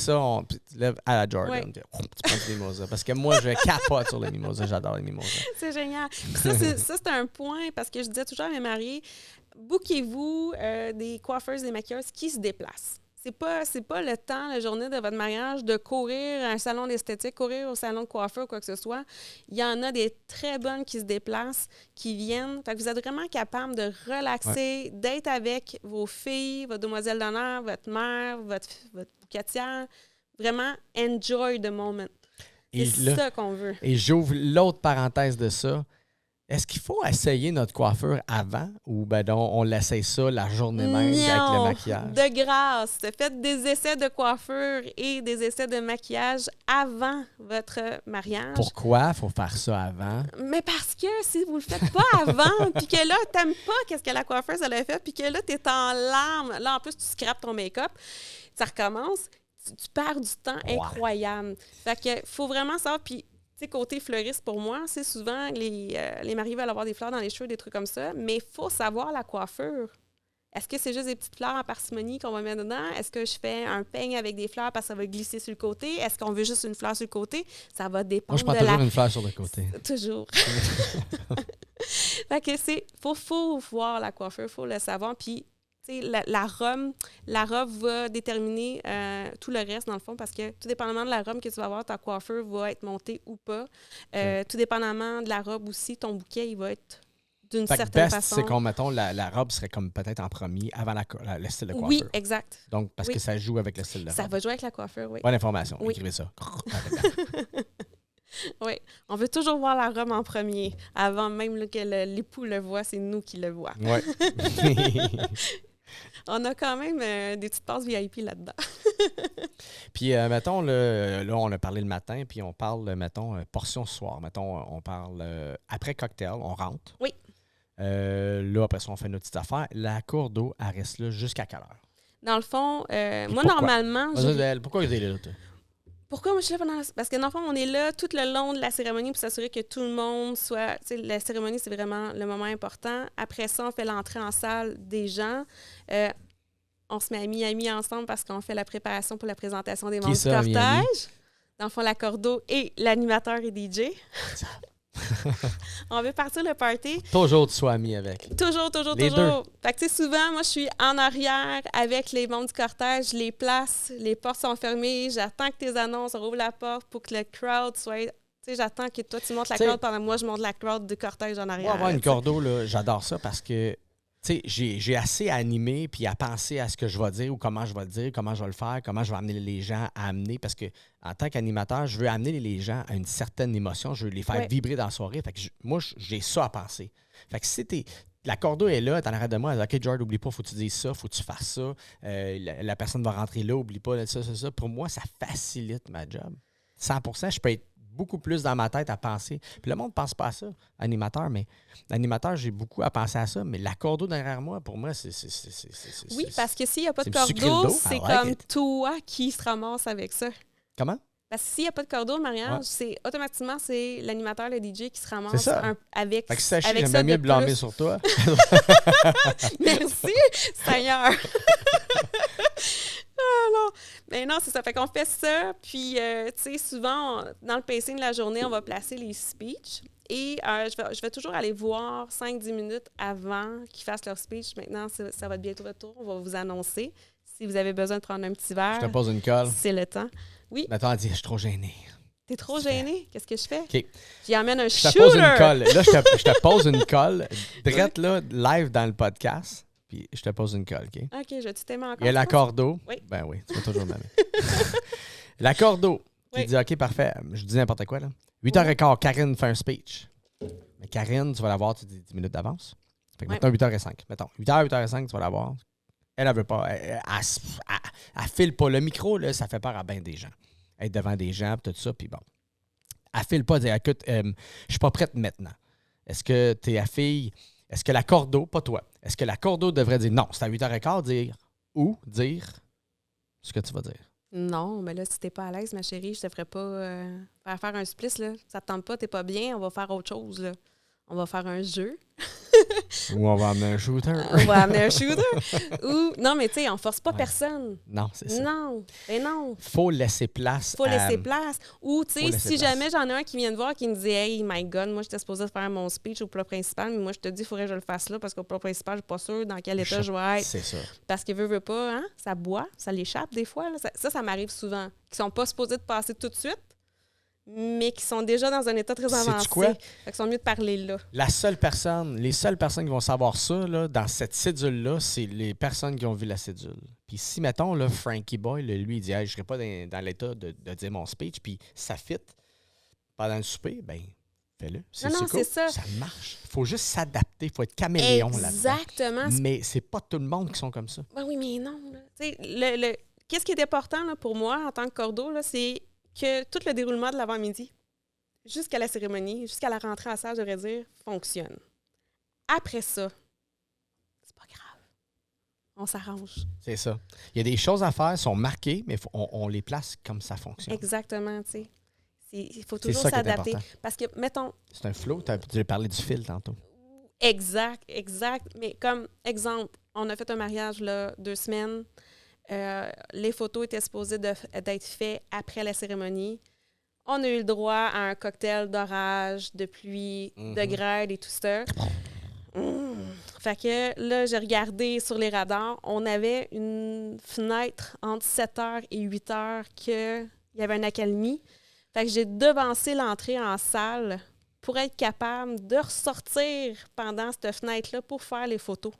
On lève à la Jordan. Tu prends du mimosa. Parce que moi, je capote sur le mimosa. J'adore le mimosa. C'est génial. Ça, c'est un point, parce que je disais toujours à mes mariés, bookez-vous des coiffeuses, des maquilleuses qui se déplacent. C'est pas le temps, la journée de votre mariage, de courir à un salon d'esthétique, courir au salon de coiffeur ou quoi que ce soit. Il y en a des très bonnes qui se déplacent, qui viennent. Fait que vous êtes vraiment capable de relaxer, d'être avec vos filles, votre demoiselle d'honneur, votre mère, votre bouquetière. Vraiment, enjoy the moment. C'est ça qu'on veut. Et j'ouvre l'autre parenthèse de ça. Est-ce qu'il faut essayer notre coiffure avant ou on l'essaye ça la journée même avec le maquillage? De grâce, faites des essais de coiffure et des essais de maquillage avant votre mariage. Pourquoi il faut faire ça avant? Mais parce que si vous le faites pas avant, puis que là, t'aimes pas qu'est-ce que la coiffeuse elle a fait, puis que là, t'es en larmes, là, en plus, tu scrapes ton make-up, ça recommence, tu perds du temps incroyable. Fait que faut vraiment savoir, puis côté fleuriste, pour moi, c'est souvent les mariés veulent avoir des fleurs dans les cheveux, des trucs comme ça, mais il faut savoir la coiffure. Est-ce que c'est juste des petites fleurs en parcimonie qu'on va mettre dedans? Est-ce que je fais un peigne avec des fleurs parce que ça va glisser sur le côté? Est-ce qu'on veut juste une fleur sur le côté? Ça va dépendre. Moi, je prends toujours une fleur sur le côté. Toujours. Fait que faut voir la coiffure, il faut le savoir. Puis la robe va déterminer tout le reste, dans le fond, parce que tout dépendamment de la robe que tu vas avoir, ta coiffure va être montée ou pas. Tout dépendamment de la robe aussi, ton bouquet, il va être d'une certaine façon. C'est qu'on, mettons, la robe serait comme peut-être en premier avant le style de coiffure. Oui, exact. Donc, parce que ça joue avec le style de robe. Ça va jouer avec la coiffure, oui. Bonne information. Oui. Écrivez ça. Oui, on veut toujours voir la robe en premier. Avant même là, que l'époux le voit, c'est nous qui le voit. Oui. On a quand même des petites passes VIP là-dedans. Puis, mettons, là, on a parlé le matin, puis on parle, mettons, portion ce soir. Mettons, on parle après cocktail, on rentre. Oui. Là, après ça, on fait nos petites affaires. La cour d'eau, elle reste là jusqu'à quelle heure? Dans le fond, moi, pourquoi? normalement... Pourquoi tu es là, toi? Pourquoi moi je suis là pendant... Parce que dans le fond, on est là tout le long de la cérémonie pour s'assurer que tout le monde soit... Tu sais, la cérémonie, c'est vraiment le moment important. Après ça, on fait l'entrée en salle des gens. On se met amis ensemble parce qu'on fait la préparation pour la présentation des membres du cortège. Dans le fond, la cordeau et l'animateur et DJ. On veut partir le party. Toujours tu sois ami avec. Toujours. Les deux. Fait que tu sais, souvent, moi, je suis en arrière avec les membres du cortège, les places, les portes sont fermées, j'attends que tes annonces, on rouvre la porte pour que le crowd soit... Tu sais, j'attends que toi, tu montes la crowd pendant que moi, je monte la crowd du cortège en arrière. Moi, avoir une cordeau, là, j'adore ça parce que tu sais, j'ai assez à animer puis à penser à ce que je vais dire ou comment je vais le dire, comment je vais le faire, comment je vais amener les gens à amener. Parce que en tant qu'animateur, je veux amener les gens à une certaine émotion. Je veux les faire vibrer dans la soirée. Fait que moi, j'ai ça à penser. Fait que si la cordeau est là, t'en arrêtes de moi, elle dit « OK, George, oublie pas, faut que tu dises ça, faut que tu fasses ça. La personne va rentrer là, oublie pas ça. » Pour moi, ça facilite ma job. 100%, je peux être beaucoup plus dans ma tête à penser. Puis le monde ne pense pas à ça, animateur, mais l'animateur, j'ai beaucoup à penser à ça, mais la cordeau derrière moi, pour moi, c'est oui, parce que s'il n'y a pas de cordeau, c'est comme toi qui se ramasse avec ça. Comment? Parce que s'il n'y a pas de cordeau au mariage, c'est automatiquement, c'est l'animateur, le DJ qui se ramasse avec fait que sachez, avec j'aime mieux blâmer sur toi. Merci, Seigneur! Ah non! Mais non, c'est ça. Fait qu'on fait ça, puis, tu sais, souvent, dans le pacing de la journée, on va placer les speeches. Et je vais toujours aller voir 5-10 minutes avant qu'ils fassent leur speech. Maintenant, ça va être bientôt votre tour. On va vous annoncer. Si vous avez besoin de prendre un petit verre, je te pose une colle. C'est le temps. Oui. Maintenant, elle dit, je suis trop gênée. T'es trop gêné? Qu'est-ce que je fais? OK. J'y emmène un shooter. Je te pose une colle. Là, je te pose une colle. Direct là, live dans le podcast. Puis je te pose une colle, OK? OK, je vais t'aimer encore. Il y a la cordeau. Oui. Ben oui, tu vas toujours m'aimer. La cordeau. Qui dit, OK, parfait. Je dis n'importe quoi, là. 8h15, Karine fait un speech. Mais Karine, tu vas l'avoir, tu dis 10 minutes d'avance. Fait que maintenant, 8h05. Mettons, 8h05, tu vas l'avoir. Elle veut pas. Elle file pas. Le micro, là, ça fait peur à bien des gens. Être devant des gens, tout ça, puis bon. Elle file pas, dire, écoute, je suis pas prête maintenant. Est-ce que t'es la fille... Est-ce que la cordeau, pas toi, est-ce que la cordeau devrait dire non, c'est à 8h15, dire ce que tu vas dire? Non, mais là, si t'es pas à l'aise, ma chérie, je te ferai pas faire un supplice, là. Ça te tente pas, t'es pas bien, on va faire autre chose, là. On va faire un jeu. Ou on va amener un shooter. On va amener un shooter. Ou, non, mais tu sais, on force pas personne. Non, c'est ça. Non, mais non. Faut laisser place. Faut laisser place. Ou, tu sais, si jamais j'en ai un qui vient de voir qui me dit « Hey, my God, moi, j'étais supposée faire mon speech au plat principal, mais moi, je te dis, il faudrait que je le fasse là parce qu'au plat principal, je suis pas sûre dans quel état je vais être. » C'est ça. Parce que veut pas, hein, ça boit, ça l'échappe des fois. Là. Ça m'arrive souvent. Qui sont pas supposés de passer tout de suite, mais qui sont déjà dans un état très avancé. Fait qu'ils sont mieux de parler là. Les seules personnes qui vont savoir ça, là, dans cette cédule-là, c'est les personnes qui ont vu la cédule. Puis si, mettons, là, Frankie Boy, là, lui, il dit hey, « Je ne serai pas dans l'état de dire mon speech », puis ça fit pendant le souper, bien, fais-le. Non, cool. c'est ça. Ça marche. Il faut juste s'adapter. Il faut être caméléon là-dedans. Exactement. Mais c'est pas tout le monde qui sont comme ça. Ben oui, mais non. Tu sais, qu'est-ce qui est important là, pour moi, en tant que cordeau, là, c'est que tout le déroulement de l'avant-midi, jusqu'à la cérémonie, jusqu'à la rentrée en salle, je devrais dire, fonctionne. Après ça, c'est pas grave. On s'arrange. C'est ça. Il y a des choses à faire, sont marquées, mais on les place comme ça fonctionne. Exactement, tu sais. Il faut toujours s'adapter. Parce que, mettons... C'est un flow. Tu as parlé du fil tantôt. Exact. Mais comme exemple, on a fait un mariage, là, 2 semaines. Les photos étaient supposées d'être faites après la cérémonie. On a eu le droit à un cocktail d'orage, de pluie, de grêle et tout ça. Fait que là, j'ai regardé sur les radars. On avait une fenêtre entre 7h et 8h qu'il y avait une accalmie. Fait que j'ai devancé l'entrée en salle pour être capable de ressortir pendant cette fenêtre-là pour faire les photos.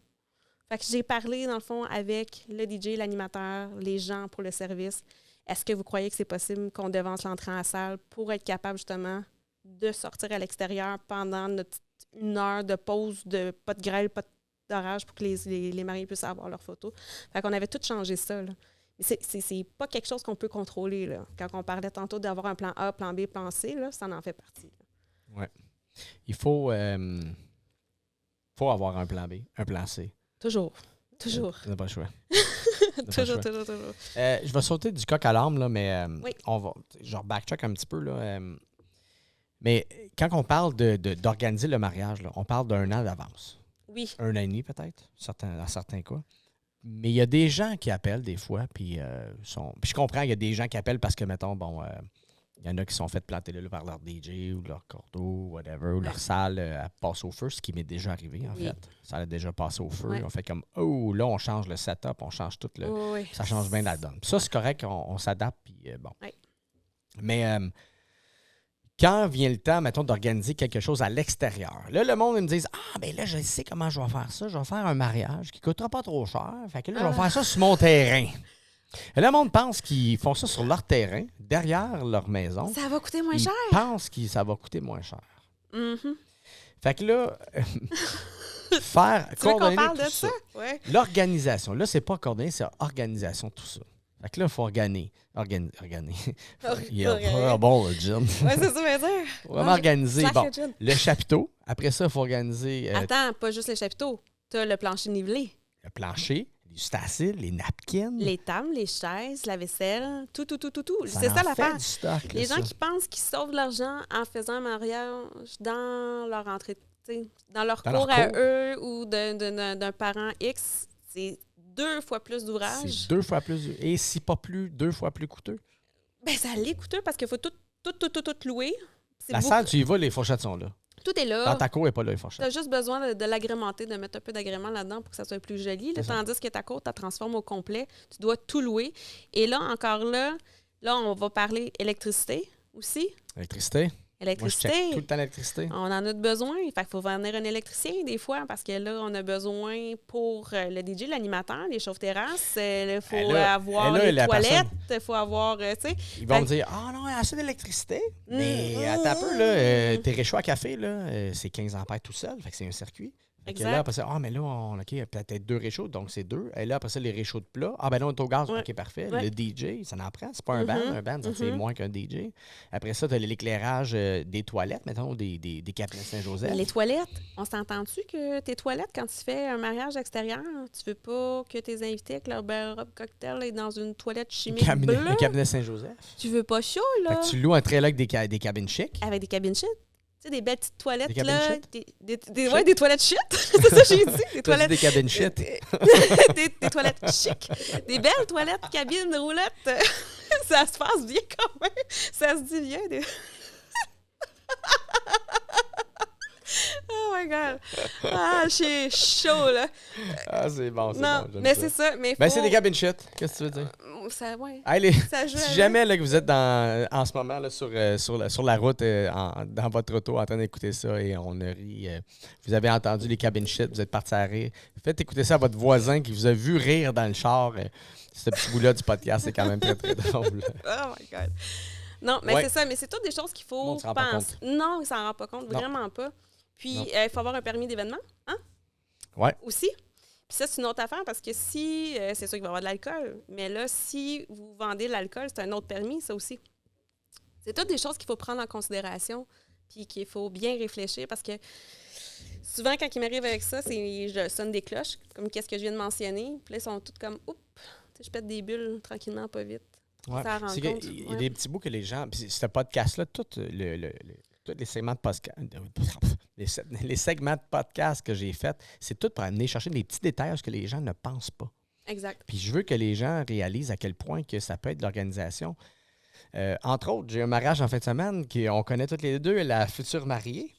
Fait que j'ai parlé, dans le fond, avec le DJ, l'animateur, les gens pour le service. Est-ce que vous croyez que c'est possible qu'on devance l'entrée en salle pour être capable, justement, de sortir à l'extérieur pendant notre 1 heure de pause, de pas de grêle, pas d'orage pour que les mariés puissent avoir leurs photos. Fait qu'on avait tout changé ça, là. Mais c'est pas quelque chose qu'on peut contrôler, là. Quand on parlait tantôt d'avoir un plan A, plan B, plan C, là, ça en fait partie. Oui. Il faut avoir un plan B, un plan C. Toujours. Toujours. Tu n'as pas le choix. Toujours. Je vais sauter du coq à l'âne, là, mais Oui. on va. Genre backtrack un petit peu. Là, mais quand on parle d'organiser le mariage, là, on parle d'1 an d'avance. Oui. 1 an et demi, peut-être, dans certains cas. Mais il y a des gens qui appellent des fois, puis je comprends, il y a des gens qui appellent parce que, mettons, bon, il y en a qui sont fait planter là par leur DJ ou leur cordeau, whatever, ou leur salle passe au feu, ce qui m'est déjà arrivé, en fait. Ça a déjà passé au feu. Ouais. On fait comme, oh, là, on change le setup, on change tout. Oui. Ça change bien la donne. Puis ça, c'est correct, on s'adapte, puis bon. Oui. Mais quand vient le temps, mettons, d'organiser quelque chose à l'extérieur, là, le monde, ils me disent, ah, ben là, je sais comment je vais faire ça. Je vais faire un mariage qui ne coûtera pas trop cher. Fait que là, je vais faire ça sur mon terrain. Et le monde pense qu'ils font ça sur leur terrain, derrière leur maison. Ça va coûter moins cher. Ils pensent que ça va coûter moins cher. Mm-hmm. Fait que là, Tu veux qu'on coordonner parle tout de ça? Ouais. L'organisation. Là, c'est pas coordonner, c'est organisation, tout ça. Fait que là, il faut organiser. Il est pas bon, le gin. Oui, c'est ça, mais dire. Vraiment organiser. Slash Bon, le gin. le chapiteau. Après ça, il faut organiser Attends, pas juste les chapiteaux. Tu as le plancher nivelé, le plancher, les ustensiles, les napkins. les tables, les chaises, la vaisselle, tout. C'est en ça fait l'affaire. du stock, Les là, gens ça. qui pensent qu'ils sauvent de l'argent en faisant un mariage dans leur entrée, dans leur Dans cours leur à cours. eux ou d'un parent X, c'est 2 fois plus d'ouvrage. C'est 2 fois plus. Et si pas plus, 2 fois plus coûteux. Ben, ça l'est coûteux parce qu'il faut tout louer. C'est La beaucoup- salle, tu y vas, les fourchettes sont là. Tout est là. Dans ta cour, il n'est pas là, les Tu fourchettes. as juste besoin de l'agrémenter, de mettre un peu d'agrément là-dedans pour que ça soit plus joli. Là, C'est ça. tandis que ta cour, tu la transformes au complet. Tu dois tout louer. Et là, encore là, on va parler électricité aussi. Électricité. Moi, je check Électricité. tout le temps l'électricité. On en a besoin. Fait qu'il faut venir un électricien des fois parce que là, on a besoin pour le DJ, l'animateur, les chauffe-terrasses. Il faut là, avoir là, les la toilettes. Il faut avoir, tu sais. Ils vont Fait- me dire, ah non, il y a assez d'électricité. Mais attends un peu, là, tes réchauds à café, là, c'est 15 ampères tout seul. Fait que c'est un circuit. Fait que Exact. là, après ça, mais là, OK, il y a peut-être 2 réchauds, donc c'est 2. Et là, après ça, les réchauds de plat. Ah, ben là, on est au gaz. Ouais. OK, parfait. Ouais. Le DJ, ça en prend. C'est pas un band. Un band, ça, c'est Mhm. moins qu'un DJ. Après ça, tu as l'éclairage des toilettes, mettons, des cabinets Saint-Joseph. Les toilettes, on s'entend-tu que tes toilettes, quand tu fais un mariage extérieur, tu veux pas que tes invités avec leur belle robe cocktail aient dans une toilette chimique bleue? Le cabinet Saint-Joseph. Tu veux pas chaud, Fait là? que tu loues un trailer avec des cabines chic. Avec des cabines shit. Tu sais, des belles petites toilettes, Des cabines là. shit? Ouais, des toilettes shit. C'est ça que j'ai dit. Des T'as dit toilettes. des cabines shit. des toilettes chic. Des belles toilettes, cabines, roulettes. Ça se passe bien quand même. Ça se dit bien. Oh my God. Ah, je suis chaud, là. Ah, c'est bon, c'est Non, bon. j'aime mais ça. c'est ça. Mais Ben, faut- c'est des cabines shit. Qu'est-ce que tu veux dire? Ça, ouais. Allez, Ça joue si avec. jamais là, que vous êtes en ce moment là, sur la route, dans votre auto, en train d'écouter ça et on a ri, vous avez entendu les cabines shit, vous êtes partis à rire. Faites écouter ça à votre voisin qui vous a vu rire dans le char. Ce petit bout-là du podcast, c'est quand même très, très drôle. Oh my God. Non, mais Ouais. c'est ça. Mais c'est toutes des choses qu'il Le monde faut s'en rend pas penser. Non, il s'en rend pas compte. Non. Vraiment pas. Puis, Non. il faut avoir un permis d'événement. Hein? Ouais. Aussi. Puis ça, c'est une autre affaire parce que si, c'est sûr qu'il va y avoir de l'alcool, mais là, si vous vendez de l'alcool, c'est un autre permis, ça aussi. C'est toutes des choses qu'il faut prendre en considération puis qu'il faut bien réfléchir parce que souvent, quand ils m'arrivent avec ça, je sonne des cloches, comme qu'est-ce que je viens de mentionner. Puis là, ils sont toutes comme, oups, tu sais, je pète des bulles tranquillement, pas vite. Ouais. Ça rend C'est compte. qu'il y a Ouais. des petits bouts que les gens. Puis ce podcast-là, tous les segments de podcast. Les segments de podcast que j'ai faits, c'est tout pour amener chercher des petits détails que les gens ne pensent pas. Exact. Puis je veux que les gens réalisent à quel point que ça peut être de l'organisation. Entre autres, j'ai un mariage en fin de semaine qu'on connaît toutes les deux, la future mariée.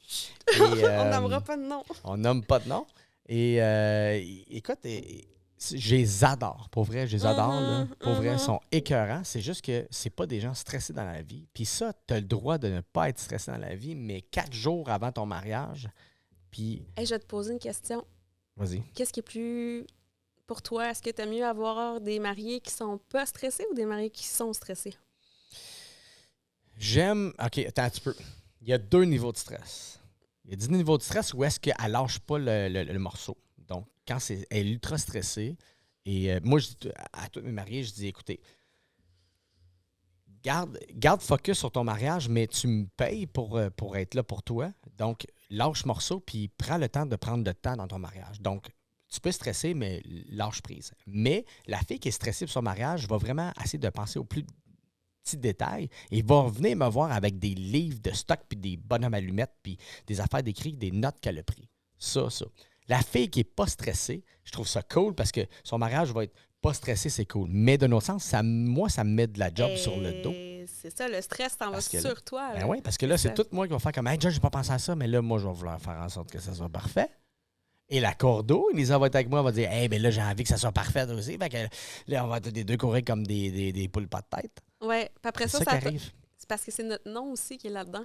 Et, On n'aimera pas de nom. on nomme pas de nom. Et écoute, je les adore. Pour vrai, je les adore. Là. Pour vrai, ils sont écœurants. C'est juste que c'est pas des gens stressés dans la vie. Puis ça, tu as le droit de ne pas être stressé dans la vie, mais 4 jours avant ton mariage, puis... Hey, je vais te poser une question. Vas-y. Qu'est-ce qui est plus... Pour toi, est-ce que tu aimes mieux avoir des mariés qui sont pas stressés ou des mariés qui sont stressés? J'aime... OK, attends un petit peu. Il y a 2 niveaux de stress. Il y a 10 niveaux de stress où est-ce qu'elle lâche pas le morceau. Donc, quand elle est ultra stressée, et moi, je dis à tous mes mariés, je dis, écoutez, garde focus sur ton mariage, mais tu me payes pour être là pour toi. Donc, lâche morceau, puis prends le temps de prendre le temps dans ton mariage. Donc, tu peux stresser, mais lâche prise. Mais la fille qui est stressée pour son mariage va vraiment essayer de penser aux plus petits détails et va venir me voir avec des livres de stock, puis des bonhommes allumettes, puis des affaires d'écrit, des notes qu'elle a prises. Ça. La fille qui n'est pas stressée, je trouve ça cool parce que son mariage va être pas stressé, c'est cool. Mais de notre sens, ça me met de la job sur le dos. C'est ça, le stress t'en va sur toi. Ben oui, parce que là, c'est tout moi qui va faire comme « Hey, John, j'ai pas pensé à ça, mais là, moi, je vais vouloir faire en sorte que ça soit parfait. » Et la cordeau, Elisa va être avec moi, elle va dire « Hey, ben là, j'ai envie que ça soit parfait aussi. » Fait que là, on va tous les deux courir comme des poules pas de tête. Oui, puis après ça qui arrive. C'est parce que c'est notre nom aussi qui est là-dedans.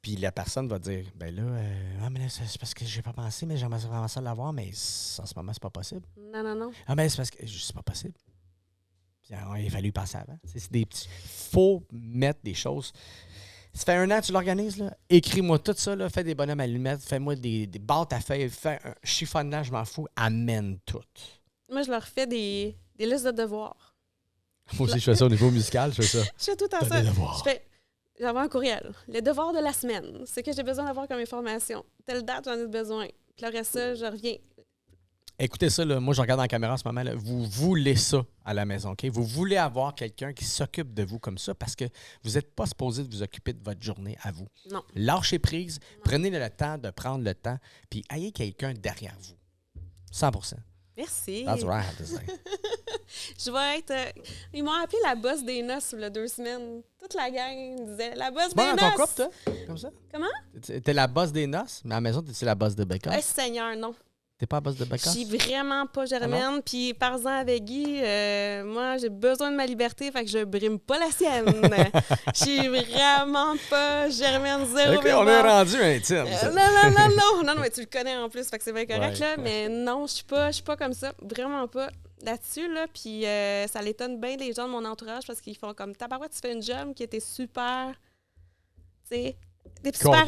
Puis la personne va dire, ben là, mais là, c'est parce que j'ai pas pensé, mais j'aimerais vraiment ça l'avoir, mais en ce moment, c'est pas possible. Non. Ah, mais c'est parce que c'est pas possible. Puis, il a fallu y penser avant. C'est des petits. Faut mettre des choses. Ça fait 1 an que tu l'organises, là. Écris-moi tout ça, là. Fais des bonhommes à allumettes, fais-moi des boîtes à feuilles, fais un chiffonnage, je m'en fous. Amène tout. Moi, je leur fais des listes de devoirs. Moi aussi, je fais ça au niveau musical, je fais ça. Je fais tout le temps ça. J'envoie un courriel. Les devoirs de la semaine. C'est que j'ai besoin d'avoir comme information. Telle date, j'en ai besoin. Puis le reste, ça, je reviens. Écoutez ça, là, moi je regarde dans la caméra en ce moment, là, vous voulez ça à la maison, OK? Vous voulez avoir quelqu'un qui s'occupe de vous comme ça parce que vous n'êtes pas supposé de vous occuper de votre journée à vous. Non. Lâchez prise, prenez le temps de prendre le temps, puis ayez quelqu'un derrière vous. 100%. Merci. That's what I have to say. Je vais être... ils m'ont appelé la bosse des noces il y a 2 semaines. Toute la gang me disait la bosse des noces. Tu dans ton couple, toi? Comme ça? Comment? T'es la bosse des noces, mais à la maison, t'es la bosse de Becca? Seigneur, non. T'es pas la bosse de Becca? Je suis vraiment pas Germaine. Puis, par-en avec Guy, moi, j'ai besoin de ma liberté, fait que je brime pas la sienne. Je suis vraiment pas Germaine, zéro. OK, on est rendu intime. Non, mais tu le connais en plus, fait que c'est bien correct, là. Mais non, je suis pas comme ça. Vraiment pas là-dessus, là. Puis, ça l'étonne bien les gens de mon entourage parce qu'ils font comme tabarouette, tu fais une job qui était super, tu sais, super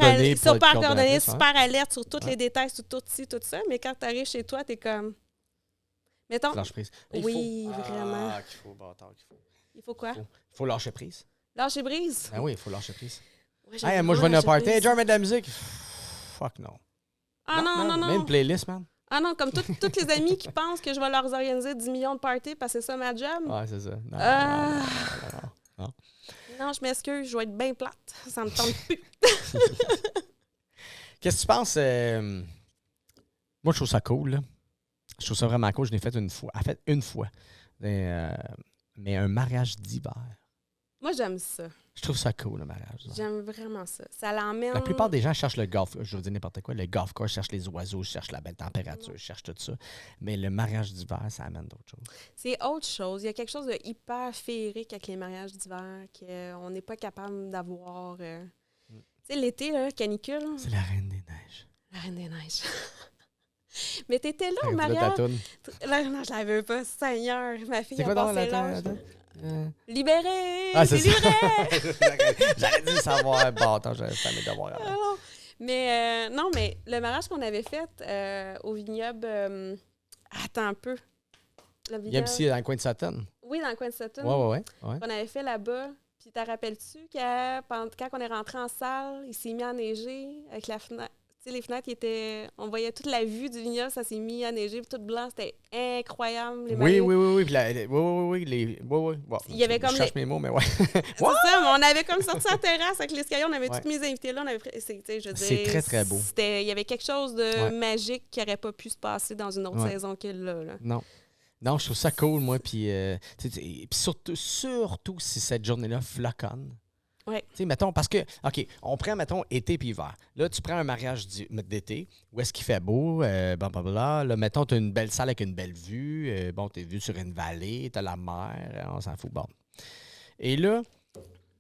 coordonné, super alerte sur tous les détails, sur tout ci, tout ça. Mais quand tu arrives chez toi, tu es comme. Mettons. Lâche prise. Oui, vraiment. Ah, qu'il faut, bâtard, qu'il faut. Il faut quoi? Il faut lâcher prise. Lâcher prise? Ah oui, il faut lâcher prise. Ouais, hey, moi, je vais à un party. Hey, John, mets de la musique. Fuck non. Ah non. Mets une playlist, man. Ah non, comme tous les amis qui pensent que je vais leur organiser 10 millions de parties parce que c'est ça ma job. Ouais, c'est ça. Non. Non, je m'excuse, je vais être bien plate. Ça me tente plus. Qu'est-ce que tu penses? Moi, je trouve ça cool. Là. Je trouve ça vraiment cool. Je l'ai fait une fois. En fait, une fois. Mais un mariage d'hiver. Moi, j'aime ça. Je trouve ça cool, le mariage d'hiver. J'aime vraiment ça. Ça l'emmène... La plupart des gens cherchent le golf. Je veux dire n'importe quoi. Le golf course, cherchent les oiseaux, cherchent la belle température, cherchent tout ça. Mais le mariage d'hiver, ça amène d'autres choses. C'est autre chose. Il y a quelque chose de hyper féerique avec les mariages d'hiver qu'on n'est pas capable d'avoir. Tu sais, l'été, là, canicule. C'est la Reine des Neiges. La Reine des Neiges. Mais t'étais là au mariage. Là, non, je la veux pas. Seigneur, ma fille a passé l'âge. Libéré! Ah, c'est libéré! J'aurais dû savoir. Bon, attends, j'avais fait mes devoirs avant. Mais non, mais le mariage qu'on avait fait au vignoble... attends un peu. Il y a ici dans le coin de Sutton. Oui, dans le coin de Sutton. Ouais. On avait fait là-bas. Puis te rappelles-tu quand on est rentré en salle, il s'est mis à neiger avec la fenêtre. Tu sais, les fenêtres, on voyait toute la vue du vignoble, ça s'est mis à neiger, puis tout blanc, c'était incroyable. Les oui. oui. Il y avait comme je cherche mes mots, mais ouais. C'est ça, mais on avait comme sorti à la terrasse avec l'escalier, on avait tous mes invités là. C'est très, très beau. Il y avait quelque chose de magique qui n'aurait pas pu se passer dans une autre saison que là. Non, je trouve ça cool, moi. Puis surtout si cette journée-là floconne. Ouais. Tu sais, mettons, parce que, OK, on prend, mettons, été puis hiver. Là, tu prends un mariage d'été, où est-ce qu'il fait beau, blablabla. Là, mettons, tu as une belle salle avec une belle vue. Bon, tu es vu sur une vallée, tu as la mer, on s'en fout. Bon. Et là,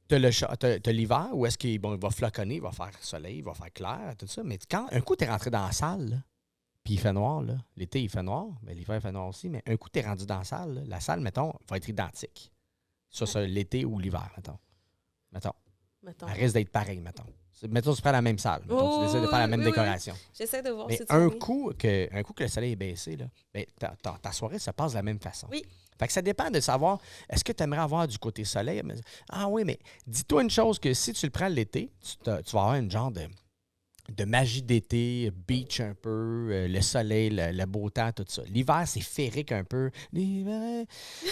tu as l'hiver, où est-ce qu'il il va floconner, il va faire soleil, il va faire clair, tout ça. Mais quand un coup, tu es rentré dans la salle, là, puis il fait noir, là. L'été, il fait noir, mais l'hiver, il fait noir aussi. Mais un coup, tu es rendu dans la salle, là, la salle, mettons, va être identique. Ça, l'été ou l'hiver, mettons. Mettons. Elle risque d'être pareille, mettons. Mettons, tu prends la même salle. Mettons, tu décides de faire la même décoration. Oui. J'essaie de voir mais si tu un coup que le soleil est baissé, là, ben, ta soirée se passe de la même façon. Oui. Fait que ça dépend de savoir, est-ce que tu aimerais avoir du côté soleil? Ah oui, mais dis-toi une chose, que si tu le prends l'été, tu vas avoir une genre de magie d'été, beach un peu, le soleil, le beau temps, tout ça. L'hiver, c'est féerique un peu. L'hiver.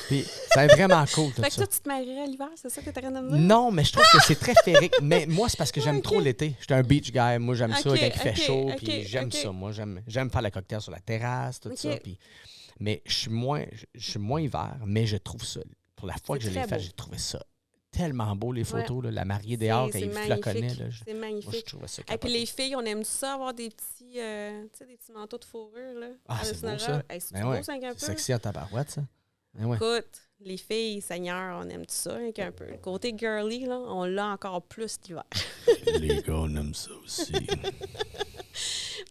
Puis, c'est vraiment cool, tout ça. Fait que ça. toi, tu te marierais à l'hiver, c'est ça que tu as rien à me dire? Non, mais je trouve que c'est très féerique. Mais moi, c'est parce que j'aime trop l'été. Je suis un beach guy. Moi, j'aime ça quand il fait chaud. Puis j'aime ça. Moi, j'aime faire le cocktail sur la terrasse, tout ça. Puis, mais je suis moins hiver, mais je trouve ça. Pour la fois que je l'ai fait, j'ai trouvé ça tellement beau, les photos. Là, la mariée dehors, quand il floconnait. C'est magnifique. Moi, je trouvais ça Et puis les filles, on aime ça avoir des petits, des petits manteaux de fourrure. Là, ah, c'est beau ça. Hey, c'est beau, ça, un peu? Sexy en tabarouette, ça. Ben ouais. Écoute, les filles, Seigneur, on aime ça un peu. Le côté girly, là, on l'a encore plus l'hiver. Les gars, on aime ça aussi.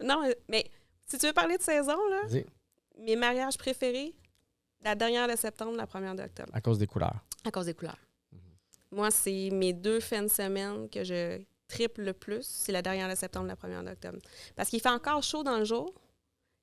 Non, mais si tu veux parler de saison, là, mes mariages préférés, la dernière de septembre, la première d'octobre. À cause des couleurs. À cause des couleurs. Moi, c'est mes 2 fins de semaine que je triple le plus. C'est la dernière de septembre, la première d'octobre. Parce qu'il fait encore chaud dans le jour.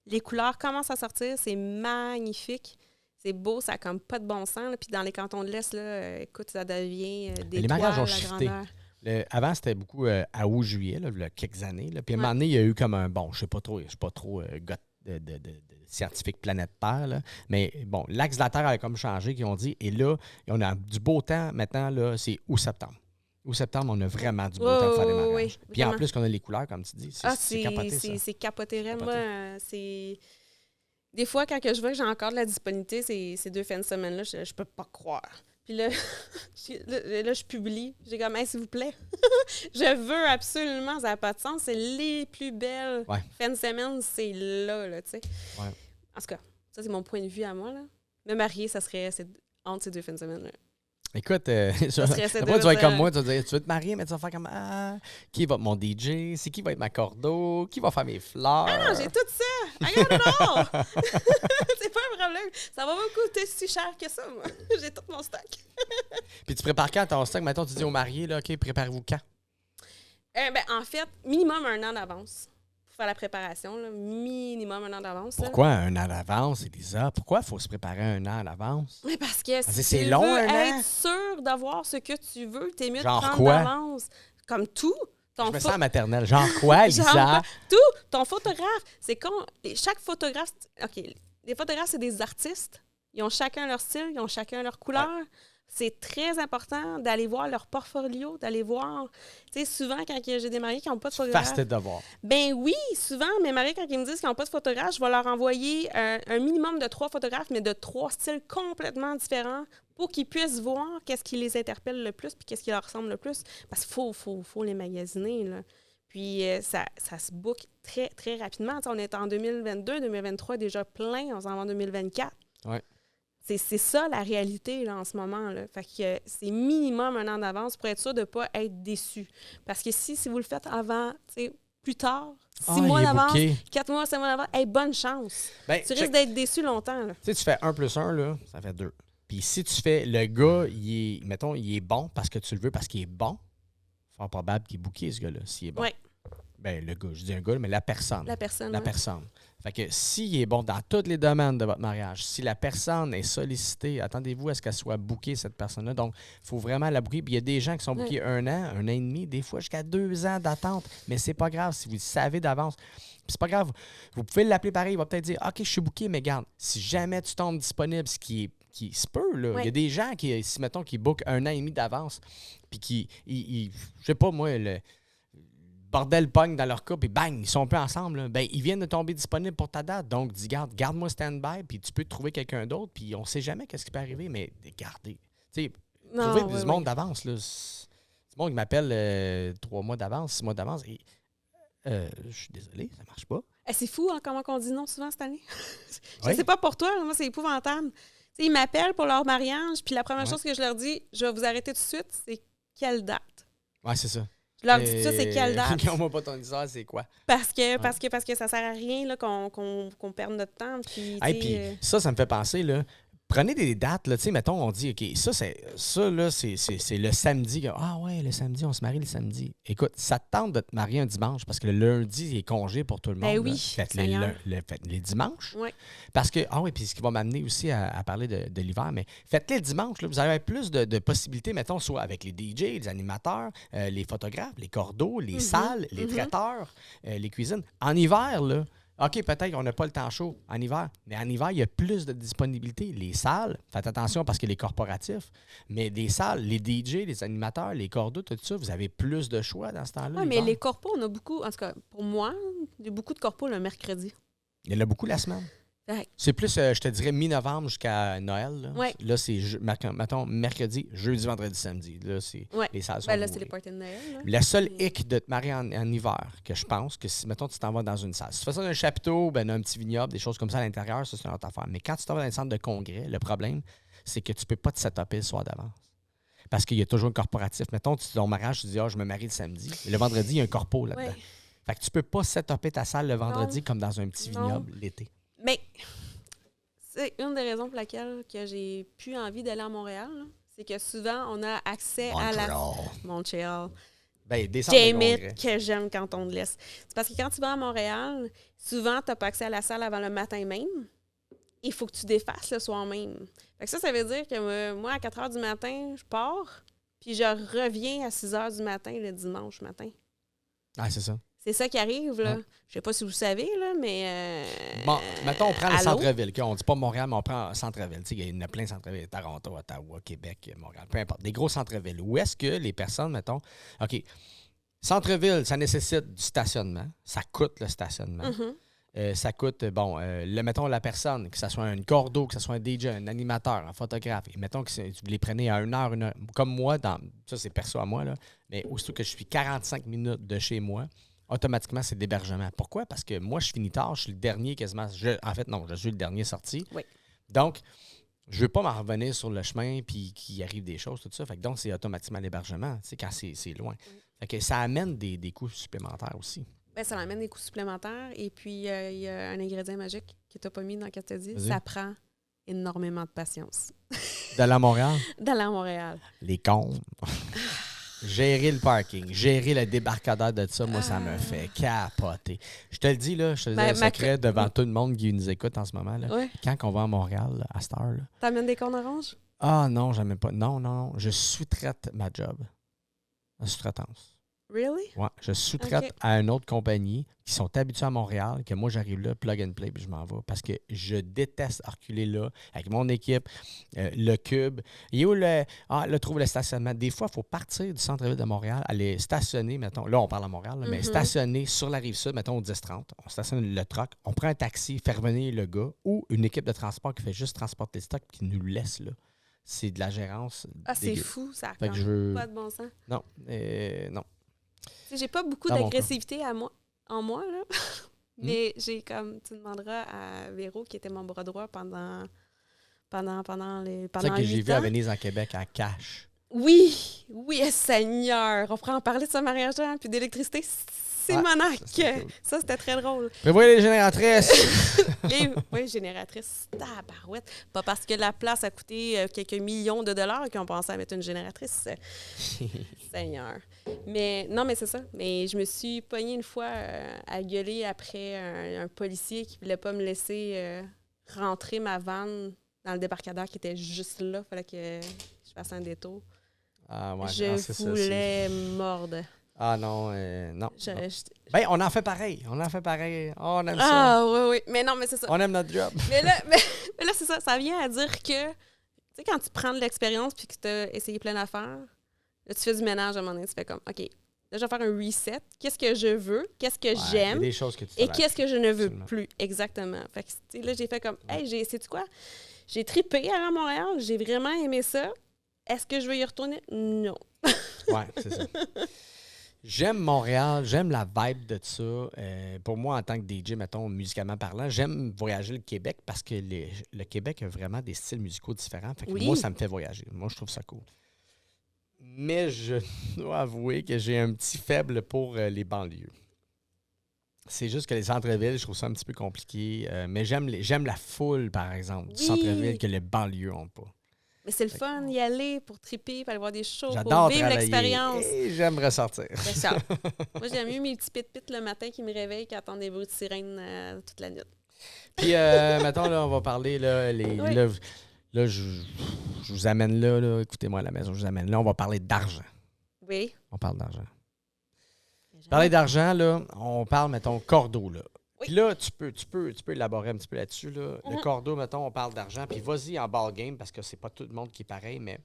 Les couleurs commencent à sortir. C'est magnifique. C'est beau. Ça n'a comme pas de bon sens. Là. Puis dans les cantons de l'Est, là, écoute, ça devient des les mariages ont la shifté. grandeur. Avant, c'était beaucoup à août, juillet, là, il y a quelques années. Là. Puis à un moment donné, il y a eu comme un... Bon, je ne suis pas trop de scientifique planète Terre, là. Mais bon, l'axe de la Terre a comme changé, qu'ils ont dit. Et là, on a du beau temps maintenant, là, c'est août-septembre. Août-septembre, on a vraiment du beau temps pour faire des mariages. Oui, puis en plus qu'on a les couleurs, comme tu dis, c'est capoté, ça. C'est capoté. Moi, c'est... Des fois, quand je vois que j'ai encore de la disponibilité, ces 2 fins de semaine-là, je peux pas croire. Puis là, je publie. J'ai comme, hey, s'il vous plaît, je veux absolument, ça n'a pas de sens. C'est les plus belles fins de semaine, c'est là, tu sais. Ouais. En tout cas, ça, c'est mon point de vue à moi, là. Me marier, ça serait entre ces 2 fins de semaine-là. Écoute, tu vas être comme moi, tu vas dire, tu veux te marier, mais tu vas faire comme, qui va être mon DJ? C'est qui va être ma cordeau? Qui va faire mes fleurs? Ah non, j'ai tout ça! I got it all! C'est pas un problème. Ça va pas coûter si cher que ça, moi. J'ai tout mon stock. Puis tu prépares quand ton stock? Mettons, tu dis aux mariés, là, OK, préparez-vous quand? En fait, minimum 1 an d'avance. Faire la préparation, là, minimum 1 an d'avance. Pourquoi 1 an d'avance, Elisa? Pourquoi il faut se préparer 1 an à l'avance? Mais parce que si c'est tu long, veux 1 an? être sûr d'avoir ce que tu veux, t'es mieux Genre de prendre quoi? d'avance. Comme tout. Je me sens maternelle. Genre quoi, Elisa? Genre, tout. Ton photographe, c'est chaque photographe... OK, les photographes, c'est des artistes. Ils ont chacun leur style, ils ont chacun leur couleur. Ouais. C'est très important d'aller voir leur portfolio, d'aller voir... Tu sais, souvent, quand j'ai des mariés qui n'ont pas de photographe... Facile de voir. Ben oui, souvent, mes mariés, quand ils me disent qu'ils n'ont pas de photographe, je vais leur envoyer un minimum de 3 photographes, mais de 3 styles complètement différents pour qu'ils puissent voir qu'est-ce qui les interpelle le plus puis qu'est-ce qui leur ressemble le plus. Parce qu'il faut les magasiner, là. Puis ça se book très, très rapidement. T'sais, on est en 2022, 2023 déjà plein, on s'en va en 2024. Ouais. C'est ça la réalité là, en ce moment. Là. Fait que c'est minimum 1 an d'avance pour être sûr de ne pas être déçu. Parce que si vous le faites avant, plus tard, 6 mois d'avance, 4 mois, 5 mois d'avance, bonne chance. Ben, tu risques d'être déçu longtemps. Tu fais 1 + 1, là, ça fait 2. Puis si tu fais le gars, il est bon parce que tu le veux, parce qu'il est bon, fort probable qu'il est booké, ce gars-là, s'il est bon. Oui. Ben, le gars, je dis un gars, mais la personne. La personne. La personne. Fait que s'il est bon dans tous les domaines de votre mariage, si la personne est sollicitée, attendez-vous à ce qu'elle soit bookée, cette personne-là. Donc, il faut vraiment la booker. Puis il y a des gens qui sont bookés 1 an, 1 an et demi, des fois jusqu'à 2 ans d'attente. Mais c'est pas grave si vous le savez d'avance. Puis c'est pas grave. Vous pouvez l'appeler pareil. Il va peut-être dire, OK, je suis booké, mais garde, si jamais tu tombes disponible, ce qui se peut, là. Il y a des gens qui, si mettons, qui bookent 1 an et demi d'avance, puis je sais pas, moi, le bordel pogne dans leur cas, puis bang, ils sont plus ensemble. Là. Ben, ils viennent de tomber disponibles pour ta date. Donc, dis, garde-moi stand-by, puis tu peux trouver quelqu'un d'autre, puis on sait jamais qu'est-ce qui peut arriver, mais gardez. Tu sais, trouver du monde d'avance, là, C'est bon, il m'appelle 3 mois d'avance, 6 mois d'avance. Et je suis désolé, ça marche pas. C'est fou hein, comment on dit non souvent cette année. Je Oui. sais pas pour toi, moi, c'est épouvantable. T'sais, ils m'appellent pour leur mariage, puis la première Ouais. chose que je leur dis, je vais vous arrêter tout de suite, c'est quelle date? Ouais, c'est ça. Je leur dis tout ça, c'est quelle date? Regarde-moi pas ton histoire, c'est quoi? Parce que ça sert à rien là, qu'on perde notre temps. Puis, Puis ça me fait penser, là. Prenez des dates, là, tu sais, mettons, on dit, OK, ça là, c'est le samedi. Ah ouais, le samedi, on se marie le samedi. Écoute, ça te tente de te marier un dimanche parce que le lundi, il est congé pour tout le monde. Ben oui, Faites Seigneur. les dimanches. Oui. Parce que, ah oui, puis ce qui va m'amener aussi à parler de l'hiver, mais faites-les le dimanche, là, vous avez plus de possibilités, mettons, soit avec les DJ, les animateurs, les photographes, les cordeaux, les salles, les traiteurs, les cuisines. En hiver, là, OK, peut-être qu'on n'a pas le temps chaud en hiver, mais en hiver, il y a plus de disponibilité. Les salles, faites attention parce que les corporatifs, mais les salles, les DJ, les animateurs, les cordeaux, tout ça, vous avez plus de choix dans ce temps-là. Oui, mais les corpos, on a beaucoup, en tout cas, pour moi, il y a beaucoup de corpos le mercredi. Il y en a beaucoup la semaine. Ouais. C'est plus, je te dirais, mi-novembre jusqu'à Noël. Là, ouais. Là c'est, mettons, mercredi, jeudi, vendredi, samedi. Là, c'est, les salles sont là, c'est les parties de Noël. Là. La seule hic de te marier en hiver, que je pense, que si, mettons, tu t'en vas dans une salle. Si tu fais ça dans un chapiteau, ben, un petit vignoble, des choses comme ça à l'intérieur, ça, c'est une autre affaire. Mais quand tu t'en vas dans un centre de congrès, le problème, c'est que tu peux pas te setuper le soir d'avance. Parce qu'il y a toujours un corporatif. Mettons, ton mariage, tu dis, je me marie le samedi. Et le vendredi, il y a un corpo là-dedans. Ouais. Fait que tu peux pas setuper ta salle le vendredi comme dans un petit vignoble l'été. Mais c'est une des raisons pour laquelle que j'ai plus envie d'aller à Montréal. Là. C'est que souvent, on a accès à la... Montréal. Ben, des centres de congrès. Que j'aime quand on te laisse. C'est parce que quand tu vas à Montréal, souvent, tu n'as pas accès à la salle avant le matin même. Il faut que tu défasses le soir même. Fait que ça veut dire que moi, à 4 h du matin, je pars, puis je reviens à 6 h du matin le dimanche matin. Ah, c'est ça. C'est ça qui arrive, là. Ouais. Je sais pas si vous savez, là, mais... Bon, mettons, on prend le centre-ville. On dit pas Montréal, mais on prend centre-ville. Il y en a plein de centre-villes. Toronto, Ottawa, Québec, Montréal, peu importe. Des gros centres-villes. Où est-ce que les personnes, mettons... OK, centre-ville, ça nécessite du stationnement. Ça coûte le stationnement. Ça coûte, mettons la personne, que ce soit un cordeau, que ce soit un DJ, un animateur, un photographe, et mettons que vous les prenez à 1 heure, comme moi, ça c'est perso à moi, là, mais aussitôt que je suis 45 minutes de chez moi, automatiquement, c'est d'hébergement. Pourquoi? Parce que moi, je finis tard, je suis le dernier quasiment. Je suis le dernier sorti. Oui. Donc, je ne veux pas m'en revenir sur le chemin puis qu'il arrive des choses, tout ça. Fait que donc, c'est automatiquement l'hébergement, quand c'est loin. Fait que ça amène des coûts supplémentaires aussi. Bien, ça amène des coûts supplémentaires. Et puis, il y a un ingrédient magique que tu n'as pas mis dans ce que tu as dit. Ça prend énormément de patience. D'aller à Montréal? D'aller à Montréal. Les cons. Gérer le parking, gérer le débarcadère de ça, moi, ça me fait capoter. Je te le dis, là, je te dis un secret devant tout le monde qui nous écoute en ce moment. Là. Ouais. Quand on va à Montréal, là, à cette heure, là. T'amènes des cônes oranges? Ah non, jamais pas. Non. Je sous-traite ma job. La sous-traitance. Really? Ouais, je sous-traite à une autre compagnie qui sont habitués à Montréal, que moi, j'arrive là, plug and play, puis je m'en vais. Parce que je déteste reculer là, avec mon équipe, le cube. Et où trouve le stationnement. Des fois, il faut partir du centre-ville de Montréal, aller stationner, mettons, là, on parle à Montréal, là, mais stationner sur la Rive-Sud, mettons, au 10-30. On stationne le truck, on prend un taxi, faire venir le gars, ou une équipe de transport qui fait juste transporter le stock, qui nous laisse là. C'est de la gérance. C'est fou, ça. Fait que pas de bon sens. Non, non. J'ai pas beaucoup d'agressivité en moi, là. Mais j'ai comme, tu demanderas à Véro, qui était mon bras droit pendant les. C'est ça que j'ai vu à Venise, en Québec, en cash. Oui, Seigneur. On pourrait en parler de ce mariage-là, puis d'électricité. C'est monac. Ça, c'était très drôle. Prévoyez les génératrices. Oui, génératrices. Tabarouette. Pas parce que la place a coûté quelques millions de dollars qu'ils ont pensé à mettre une génératrice. Seigneur. Mais non, mais c'est ça. Mais je me suis pognée une fois à gueuler après un policier qui ne voulait pas me laisser rentrer ma vanne dans le débarcadère qui était juste là. Il fallait que je fasse un détour. Ah, ouais, je voulais mordre. Ah non, non. Ben, on en fait pareil. On aime ça. Ah oui. Mais non, mais c'est ça. On aime notre job. mais là, c'est ça. Ça vient à dire que, tu sais, quand tu prends de l'expérience puis que tu as essayé plein d'affaires, là, tu fais du ménage à un moment donné. Tu fais comme, OK, là, je vais faire un reset. Qu'est-ce que je veux? Qu'est-ce que j'aime? Des choses que tu et qu'est-ce que je ne veux absolument plus? Exactement. Fait que, tu sais, là, j'ai fait comme, hey, sais-tu quoi? J'ai trippé à Montréal. J'ai vraiment aimé ça. Est-ce que je veux y retourner? Non. Ouais, c'est ça. J'aime Montréal, j'aime la vibe de ça. Pour moi, en tant que DJ, mettons, musicalement parlant, j'aime voyager le Québec parce que le Québec a vraiment des styles musicaux différents. Fait que Oui. moi, ça me fait voyager. Moi, je trouve ça cool. Mais je dois avouer que j'ai un petit faible pour les banlieues. C'est juste que les centres-villes, je trouve ça un petit peu compliqué. Mais j'aime la foule, par exemple, du Oui. centre-ville que les banlieues n'ont pas. Mais c'est le fun d'y aller pour triper, pour aller voir des shows, pour J'adore vivre travailler l'expérience. et j'aime ressortir. C'est ça. Moi, j'aime mieux mes petits pit-pit le matin qui me réveillent qu'attendre des bruits de sirène toute la nuit. Puis, mettons, là, on va parler, là, Oui. là, je vous amène là, écoutez-moi à la maison, je vous amène là, on va parler d'argent. Oui. On parle d'argent. Parler d'argent, là, on parle, mettons, cordeau, là. Oui. Puis là, tu peux élaborer un petit peu là-dessus, là. Mhm. Le cordeau, mettons, on parle d'argent, puis vas-y en ball game, parce que c'est pas tout le monde qui est pareil, mais...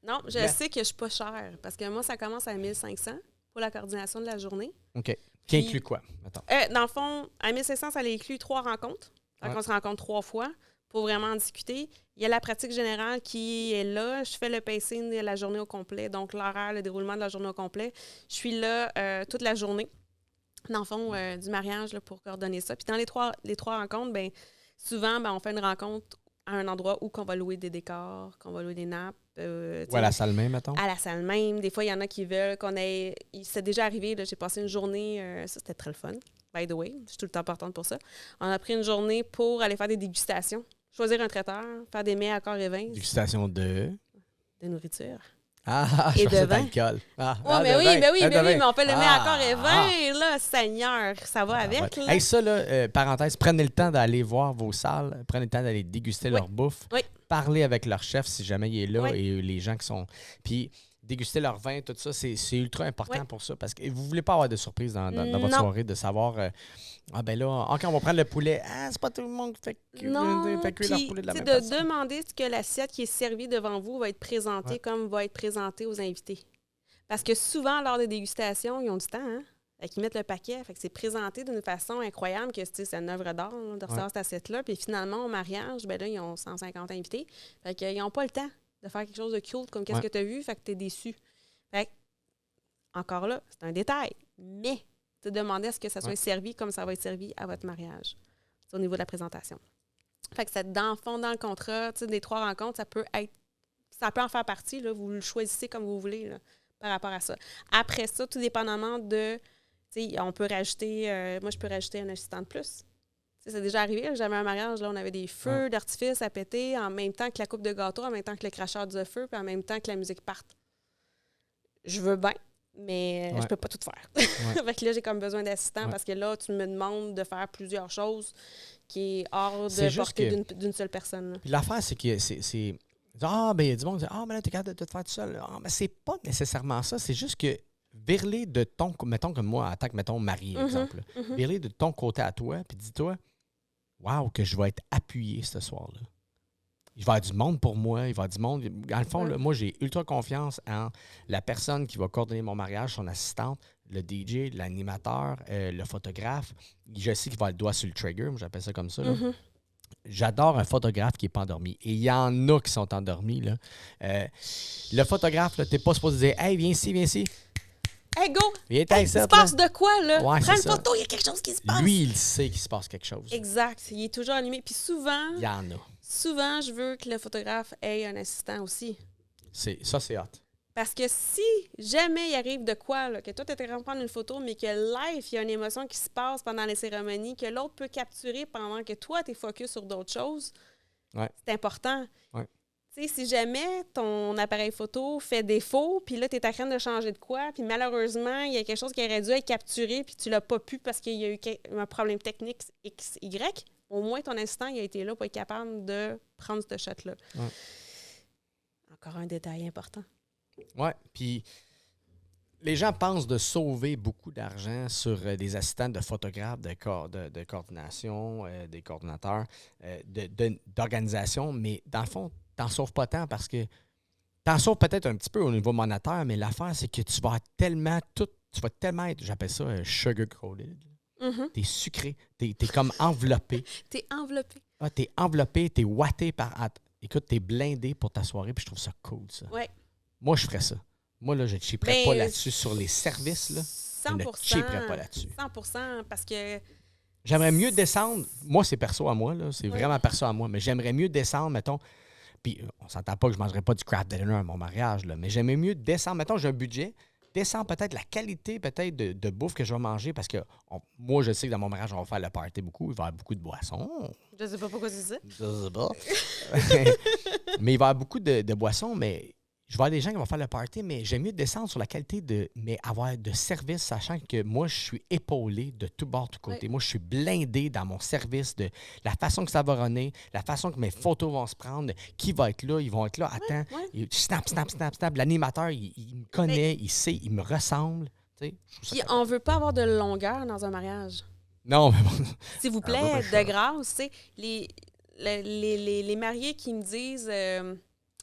Non, je Mais- sais que je suis pas chère parce que moi, ça commence à 1500 pour la coordination de la journée. OK. Qui Puis- inclut quoi, mettons? Dans le fond, à 1500, ça inclut 3 rencontres. Donc, Ouais. on se rencontre 3 fois pour vraiment en discuter. Il y a la pratique générale qui est là. Je fais le pacing de la journée au complet, donc l'horaire, le déroulement de la journée au complet. Je suis là toute la journée, dans le fond, du mariage là, pour coordonner ça. Puis dans les trois rencontres, ben souvent, on fait une rencontre à un endroit où on va louer des décors, qu'on va louer des nappes. Ou à la salle même, mettons? À la salle même. Des fois, il y en a qui veulent qu'on ait... C'est déjà arrivé, là, j'ai passé une journée... ça, c'était très le fun, by the way. Je suis tout le temps partante pour ça. On a pris une journée pour aller faire des dégustations. Choisir un traiteur, faire des mets à corps et vin, Dégustation de... de nourriture. Ah, Et je de pensais vin. d'alcool. Ah, Oh, ah, mais de oui, vin. mais oui, Ah, mais de oui, vin. mais on fait le mets à corps et Ah, vin, là, Seigneur, ça va avec, ouais. là. Hey, ça, là, parenthèse, prenez le temps d'aller voir vos salles, prenez le temps d'aller déguster Oui. leur bouffe, Oui. parler avec leur chef si jamais il est là Oui. et les gens qui sont... Puis déguster leur vin, tout ça, c'est ultra important Oui. pour ça parce que vous voulez pas avoir de surprise dans votre Non. soirée, de savoir... ah ben là, OK, on va prendre le poulet. Ah, c'est pas tout le monde qui Non, fait cuire leur puis poulet de la tu sais, même de façon. demander ce que l'assiette qui est servie devant vous va être présentée Ouais. comme va être présentée aux invités. Parce que souvent, lors des dégustations, ils ont du temps, hein? Fait qu'ils mettent le paquet. Fait que c'est présenté d'une façon incroyable que c'est une œuvre d'art là, de recevoir cette assiette-là. Puis finalement, au mariage, ben là, ils ont 150 invités. Fait qu'ils n'ont pas le temps de faire quelque chose de cute comme qu'est-ce Ouais. que tu as vu. Fait que tu es déçu. Fait que, encore là, c'est un détail. Mais te demander à ce que ça soit Ouais. servi comme ça va être servi à votre mariage. C'est au niveau de la présentation. Fait que c'est dans le fond, dans le contrat, tu sais, des 3 rencontres, ça peut en faire partie, là, vous le choisissez comme vous voulez, là, par rapport à ça. Après ça, tout dépendamment de, tu sais, on peut rajouter, moi je peux rajouter un assistant de plus. Tu sais, c'est déjà arrivé, là, j'avais un mariage, là, on avait des feux d'artifice à péter en même temps que la coupe de gâteau, en même temps que le cracheur de feu, puis en même temps que la musique parte. Je veux bien, mais Ouais. je peux pas tout faire. Ouais. Fait que là, j'ai comme besoin d'assistants Ouais. parce que là, tu me demandes de faire plusieurs choses qui est hors C'est de juste portée que- d'une seule personne. Là. Puis l'affaire, c'est que c'est... Ah, ben il y a du monde qui dit ah, mais là, t'es capable de te faire tout seul. Ah, mais c'est pas nécessairement ça. C'est juste que virler de ton... Mettons que moi, en tant que, mettons, marié, Mhm, exemple. mhm. Virler de ton côté à toi, puis dis-toi, waouh, que je vais être appuyé ce soir-là. Il va y avoir du monde pour moi, il va y avoir du monde. Dans le fond, Ouais. là, moi, j'ai ultra confiance en la personne qui va coordonner mon mariage, son assistante, le DJ, l'animateur, le photographe. Je sais qu'il va avoir le doigt sur le trigger, moi, j'appelle ça comme ça. Là. Mhm. J'adore un photographe qui n'est pas endormi. Et il y en a qui sont endormis. Là. Le photographe, tu n'es pas supposé dire hey, viens ici, viens ici. Hey, go! Viens Hey, il se passe de quoi, là? Ouais, Prends c'est une ça. photo, il y a quelque chose qui se passe. Lui, il sait qu'il se passe quelque chose. Exact. Il est toujours allumé. Puis souvent, Il y en a. souvent, je veux que le photographe ait un assistant aussi. Ça, c'est hot. Parce que si jamais il arrive de quoi, là, que toi, tu es en train de prendre une photo, mais que live, il y a une émotion qui se passe pendant les cérémonies, que l'autre peut capturer pendant que toi, tu es focus sur d'autres choses, Ouais. c'est important. Ouais. Tu sais, si jamais ton appareil photo fait défaut, puis là, tu es en train de changer de quoi, puis malheureusement, il y a quelque chose qui aurait dû être capturé, puis tu l'as pas pu parce qu'il y a eu un problème technique X, Y, au moins ton assistant, il a été là pour être capable de prendre ce shot-là. Ouais. Encore un détail important. Ouais, puis les gens pensent de sauver beaucoup d'argent sur des assistants de photographes, de coordination, des coordinateurs, d'organisation, mais dans le fond, t'en sauves pas tant parce que t'en sauves peut-être un petit peu au niveau monétaire, mais l'affaire, c'est que tu vas tellement être, j'appelle ça sugar-coated. Mhm. T'es sucré, t'es comme enveloppé. T'es enveloppé. Ah, t'es enveloppé, t'es watté par... Écoute, t'es blindé pour ta soirée, puis je trouve ça cool, ça. Ouais. Moi, je ferais ça. Moi, là, je ne chipperais pas là-dessus sur les services. Là. 100%. Je ne chipperais pas là-dessus. 100%, parce que... J'aimerais mieux descendre. Moi, c'est perso à moi. Là. C'est vraiment perso à moi. Mais j'aimerais mieux descendre, mettons. Puis, on s'entend pas que je ne mangerais pas du craft dinner à mon mariage. Là, mais j'aimerais mieux descendre. Mettons, j'ai un budget. Descendre peut-être la qualité peut-être de bouffe que je vais manger. Parce que moi, je sais que dans mon mariage, on va faire le party beaucoup. Il va y avoir beaucoup de boissons. Je ne sais pas pourquoi c'est ça. Je sais pas. Mais il va y avoir beaucoup de boissons. Mais je vais avoir des gens qui vont faire le party, mais j'aime mieux descendre sur la qualité mais avoir de service, sachant que moi, je suis épaulé de tout bord, tout côté. Oui. Moi, je suis blindé dans mon service de la façon que ça va runner, la façon que mes photos vont se prendre, qui va être là, ils vont être là. Attends, snap, snap, snap, snap. L'animateur, il me connaît, il sait, il me ressemble. Puis on veut pas avoir de longueur dans un mariage. Non, mais bon. S'il vous plaît, de grâce, tu sais, les mariés qui me disent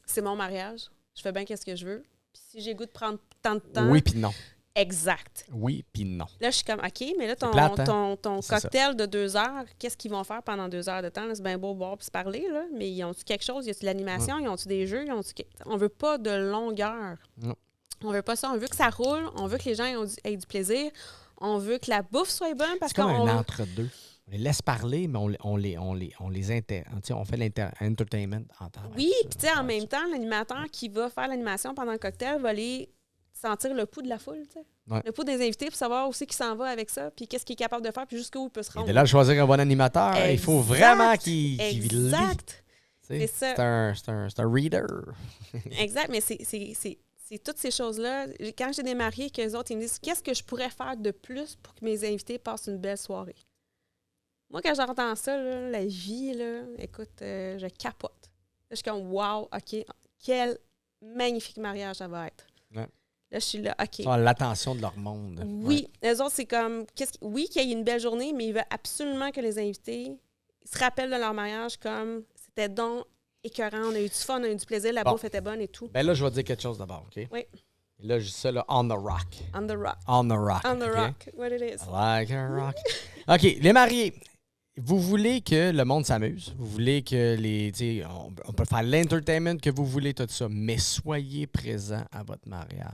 c'est mon mariage. Je fais bien qu'est-ce que je veux. Puis si j'ai goût de prendre tant de temps... Oui, puis non. Exact. Oui, puis non. Là, je suis comme, OK, mais là, ton cocktail de 2 heures, qu'est-ce qu'ils vont faire pendant 2 heures de temps? Là, c'est bien beau boire puis se parler, là, mais ils ont-tu quelque chose? Y a-tu de l'animation? Ils ont-tu des jeux? On veut pas de longueur. Non. On veut pas ça. On veut que ça roule. On veut que les gens aient du plaisir. On veut que la bouffe soit bonne. Parce c'est comme un entre-deux. On les laisse parler, mais on fait l'entertainment en temps. Oui, puis tu sais, en même temps, l'animateur qui va faire l'animation pendant le cocktail va aller sentir le pouls de la foule, tu sais. Ouais. Le pouls des invités pour savoir aussi qui s'en va avec ça, puis qu'est-ce qu'il est capable de faire, puis jusqu'où il peut se rendre. Et de là, de choisir un bon animateur, il faut vraiment qu'il lit. C'est ça. C'est un reader. Exact, mais c'est toutes ces choses-là. Quand j'ai des mariés, qu'eux autres, ils me disent, qu'est-ce que je pourrais faire de plus pour que mes invités passent une belle soirée? Moi, quand j'entends ça, là, la vie, là, écoute, je capote. Là, je suis comme, wow, OK, quel magnifique mariage ça va être. Ouais. Là, je suis là, OK. Ils ont l'attention de leur monde. Oui, eux autres, c'est comme, oui, qu'il y ait une belle journée, mais ils veulent absolument que les invités se rappellent de leur mariage comme c'était donc écœurant, on a eu du fun, on a eu du plaisir, la bouffe était bonne et tout. Ben là, je vais te dire quelque chose d'abord, OK? Oui. Et là, je dis ça, là, on the rock. On the rock. On the rock. On the rock, what it is. Like a rock. OK, les mariés. Vous voulez que le monde s'amuse. Vous voulez que on peut faire l'entertainment que vous voulez, tout ça. Mais soyez présents à votre mariage.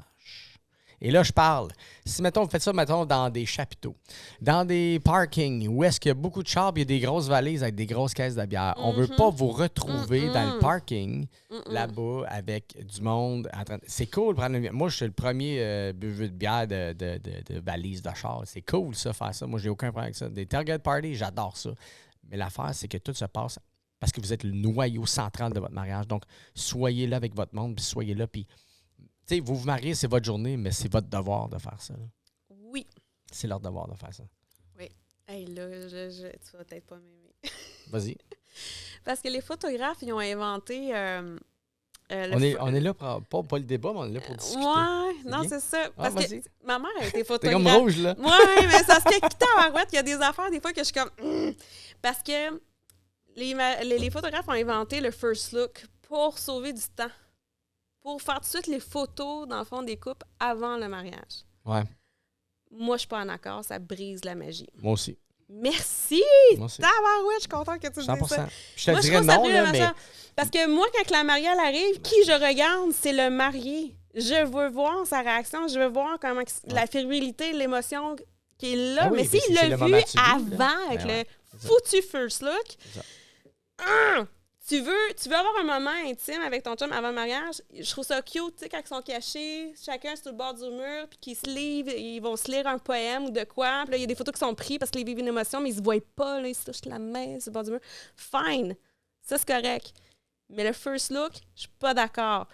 Et là, je parle. Si, mettons, vous faites ça, mettons, dans des chapiteaux, dans des parkings, où est-ce qu'il y a beaucoup de chars, il y a des grosses valises avec des grosses caisses de bière. On ne veut pas vous retrouver dans le parking, là-bas, avec du monde. C'est cool. Moi, je suis le premier buveur de bière de valise de char. C'est cool, ça, faire ça. Moi, j'ai aucun problème avec ça. Des tailgate parties, j'adore ça. Mais l'affaire, c'est que tout se passe parce que vous êtes le noyau central de votre mariage. Donc, soyez là avec votre monde, puis soyez là, puis... Tu sais, vous vous mariez, c'est votre journée, mais c'est votre devoir de faire ça. Là. Oui. C'est leur devoir de faire ça. Oui. Hey, là, tu vas peut-être pas m'aimer. Vas-y. Parce que les photographes, ils ont inventé... on est là pour pas le débat, mais on est là pour discuter. Ouais, non, c'est ça. Parce que ma mère a été photographe. T'es comme rouge, là. Oui, mais ça se fait quitter à Marouette. Il y a des affaires, des fois, que je suis comme... Parce que les photographes ont inventé le first look pour sauver du temps. Pour faire tout de suite les photos, dans le fond, des couples avant le mariage. Ouais. Moi, je suis pas en accord. Ça brise la magie. Moi aussi. Merci! Moi aussi. Tabarouette, je suis contente que tu dises ça. 100%. Je te dirais non, là, mais... Parce que moi, quand la mariée, elle arrive, qui je regarde, c'est le marié. Je veux voir sa réaction. Je veux voir comment la fébrilité, l'émotion qui est là. Ah oui, mais s'il l'a vu avant, avec le foutu first look... Tu veux avoir un moment intime avec ton chum avant le mariage, je trouve ça cute, tu sais, quand ils sont cachés, chacun sur le bord du mur, puis qu'ils se livrent, ils vont se lire un poème ou de quoi, puis là, il y a des photos qui sont prises parce qu'ils vivent une émotion, mais ils se voient pas, là, ils se touchent la main sur le bord du mur. Fine, ça, c'est correct. Mais le first look, je suis pas d'accord.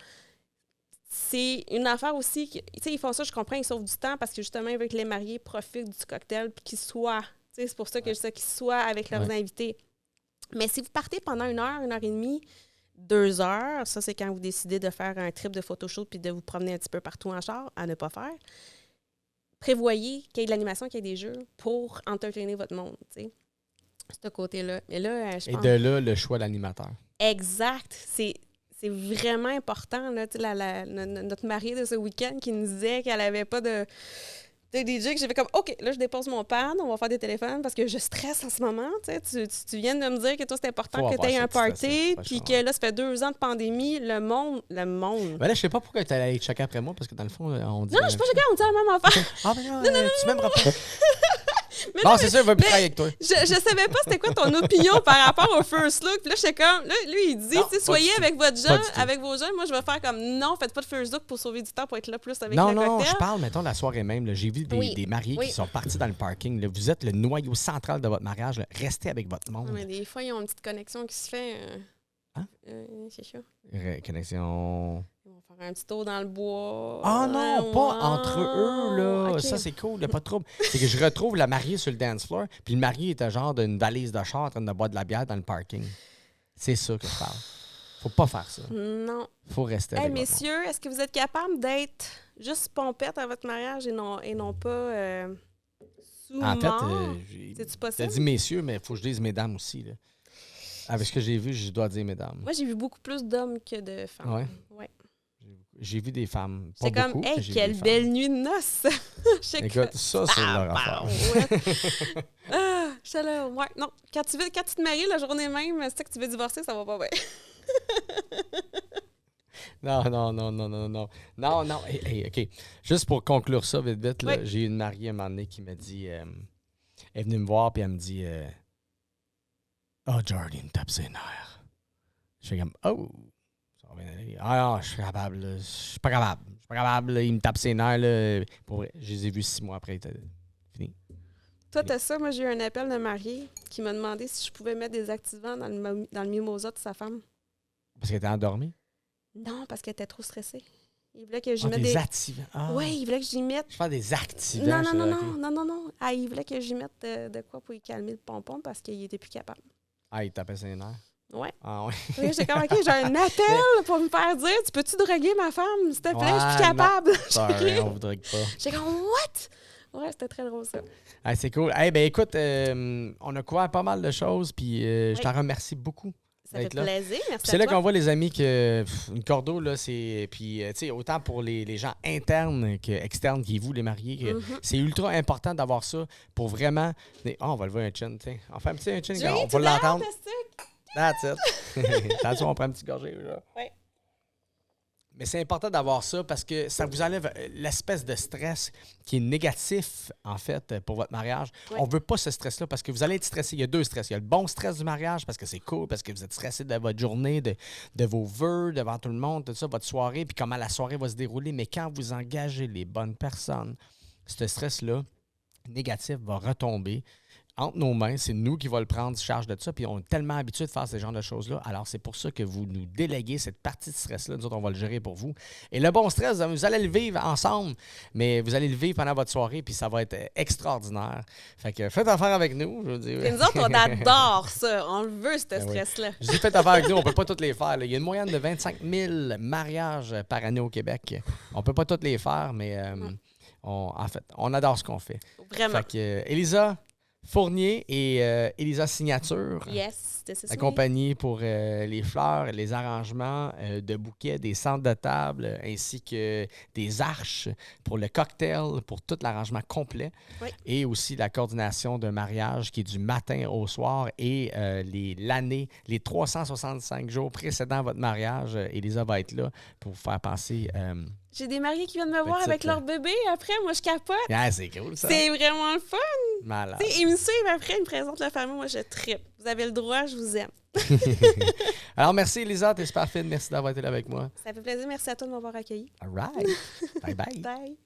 C'est une affaire aussi, tu sais, ils font ça, je comprends, ils sauvent du temps parce que justement, ils veulent que les mariés profitent du cocktail puis qu'ils soient, tu sais, c'est pour ça que je sais qu'ils soient avec leurs invités. Mais si vous partez pendant 1 heure, 1 heure et demie, 2 heures, ça, c'est quand vous décidez de faire un trip de photoshoot puis de vous promener un petit peu partout en char, à ne pas faire. Prévoyez qu'il y ait de l'animation, qu'il y ait des jeux pour entertainer votre monde, tu sais. Ce côté-là. Mais là, je pense... Et de là, le choix de l'animateur. Exact. C'est vraiment important, là, tu sais, notre mariée de ce week-end qui nous disait qu'elle n'avait pas de... de DJ que j'ai fait comme, OK, là, je dépose mon pad, on va faire des téléphones parce que je stresse en ce moment. Tu viens de me dire que toi, c'est important que tu aies un party, puis que là, ça fait 2 ans de pandémie, le monde. Ben là, je sais pas pourquoi tu allais checker après moi, parce que dans le fond, on dit... Non, je suis pas choquée, on dit la même affaire. Ah, mais non, tu m'aimeras pas. Non, c'est sûr, il va plus travailler avec toi. Je savais pas c'était quoi ton opinion par rapport au first look. Puis là, j'étais comme, là, lui, il dit, soyez avec vos jeunes. Moi, je vais faire comme, non, faites pas de first look pour sauver du temps, pour être là plus avec le cocktail. Non, je parle, mettons, la soirée même. Là, j'ai vu des mariés qui sont partis dans le parking. Là. Vous êtes le noyau central de votre mariage. Là. Restez avec votre monde. Mais des fois, ils ont une petite connexion qui se fait. C'est ça. Connexion... Ils vont faire un petit tour dans le bois. Ah non, pas entre eux, là. Okay. Ça, c'est cool, il n'y a pas de trouble. C'est que je retrouve la mariée sur le dance floor, puis le marié était genre d'une valise de char en train de boire de la bière dans le parking. C'est ça que je parle. Faut pas faire ça. Non. Faut rester avec messieurs, est-ce que vous êtes capables d'être juste pompette à votre mariage et non pas sous-mort? En fait, c'est-tu possible? T'as dit messieurs, mais il faut que je dise mesdames aussi, là. Avec ce que j'ai vu, je dois dire mesdames. Moi, j'ai vu beaucoup plus d'hommes que de femmes. Ouais. J'ai vu des femmes. C'est comme, beaucoup, hey, quelle belle nuit de noces! Écoute, ça, c'est leur affaire. Je suis là, ouais. Non, quand tu te maries la journée même, c'est que tu veux divorcer, ça va pas bien. Non. Hey, OK. Juste pour conclure ça vite, là, oui. J'ai une mariée à un moment donné qui m'a dit... elle est venue me voir, puis elle me dit... Oh, Jordy, il me tape ses nerfs. Je fais comme, oh, ça va bien aller. Ah non, je suis capable, là. Je suis pas capable, là. Il me tape ses nerfs, là. Pour vrai, je les ai vus 6 mois après, fini. Toi, t'as ça. Moi, j'ai eu un appel de marié qui m'a demandé si je pouvais mettre des activants dans le mimosa de sa femme. Parce qu'elle était endormie? Non, parce qu'elle était trop stressée. Il voulait que j'y mette des activants. Ah. Oui, il voulait que j'y mette... Je fais des activants. Non. Ah, il voulait que j'y mette de quoi pour y calmer le pompon parce qu'il était plus capable. Ah, il tapait ses nerfs? Ouais. Ah ouais. Oui, j'ai comme, OK, j'ai un appel pour me faire dire, tu peux-tu droguer ma femme, s'il te plaît? Je suis plus capable. Sorry, on vous drogue pas. J'ai comme, what? Ouais, c'était très drôle, ça. Ah, c'est cool. Ben écoute, on a couvert pas mal de choses, puis je t'en remercie beaucoup. Ça fait plaisir, merci. C'est là qu'on voit, les amis, que une cordeau, là, c'est... Puis, tu sais, autant pour les gens internes qu'externes, qui vous, les mariés, c'est ultra important d'avoir ça pour vraiment... on va lever un chin, tu sais. On fait un petit chin, on va l'entendre. That's it. Attention, on prend un petit gorgée, là. Oui. Mais c'est important d'avoir ça parce que ça vous enlève l'espèce de stress qui est négatif, en fait, pour votre mariage. Oui. On ne veut pas ce stress-là parce que vous allez être stressé. Il y a 2 stress. Il y a le bon stress du mariage parce que c'est cool, parce que vous êtes stressé de votre journée, de vos vœux, devant tout le monde, tout ça, votre soirée, puis comment la soirée va se dérouler. Mais quand vous engagez les bonnes personnes, ce stress-là, négatif, va retomber entre nos mains. C'est nous qui va le prendre charge de ça. Puis on est tellement habitués de faire ce genre de choses-là. Alors, c'est pour ça que vous nous déléguez cette partie de stress-là. Nous autres, on va le gérer pour vous. Et le bon stress, vous allez le vivre ensemble, mais vous allez le vivre pendant votre soirée, puis ça va être extraordinaire. Fait que faites affaire avec nous, je veux dire. Et nous autres, on adore ça. On le veut, ce stress-là. Je dis faites affaire avec nous, on ne peut pas tous les faire. Là. Il y a une moyenne de 25 000 mariages par année au Québec. On ne peut pas tous les faire, mais en fait, on adore ce qu'on fait. Vraiment. Fait que, Elisa Fournier et Elisa Signature, accompagnée pour les fleurs, les arrangements de bouquets, des centres de table, ainsi que des arches pour le cocktail, pour tout l'arrangement complet. Oui. Et aussi la coordination d'un mariage qui est du matin au soir et les 365 jours précédant votre mariage. Elisa va être là pour vous faire penser... J'ai des mariés qui viennent me voir avec leur bébé. Après, moi, je capote. Ah, c'est cool, ça. C'est vraiment le fun. Malade. T'sais, ils me suivent après, ils me présentent la famille. Moi, je trippe. Vous avez le droit, je vous aime. Alors, merci, Elisa. T'es super fine. Merci d'avoir été là avec moi. Ça fait plaisir. Merci à toi de m'avoir accueilli. All right. Bye-bye. Bye.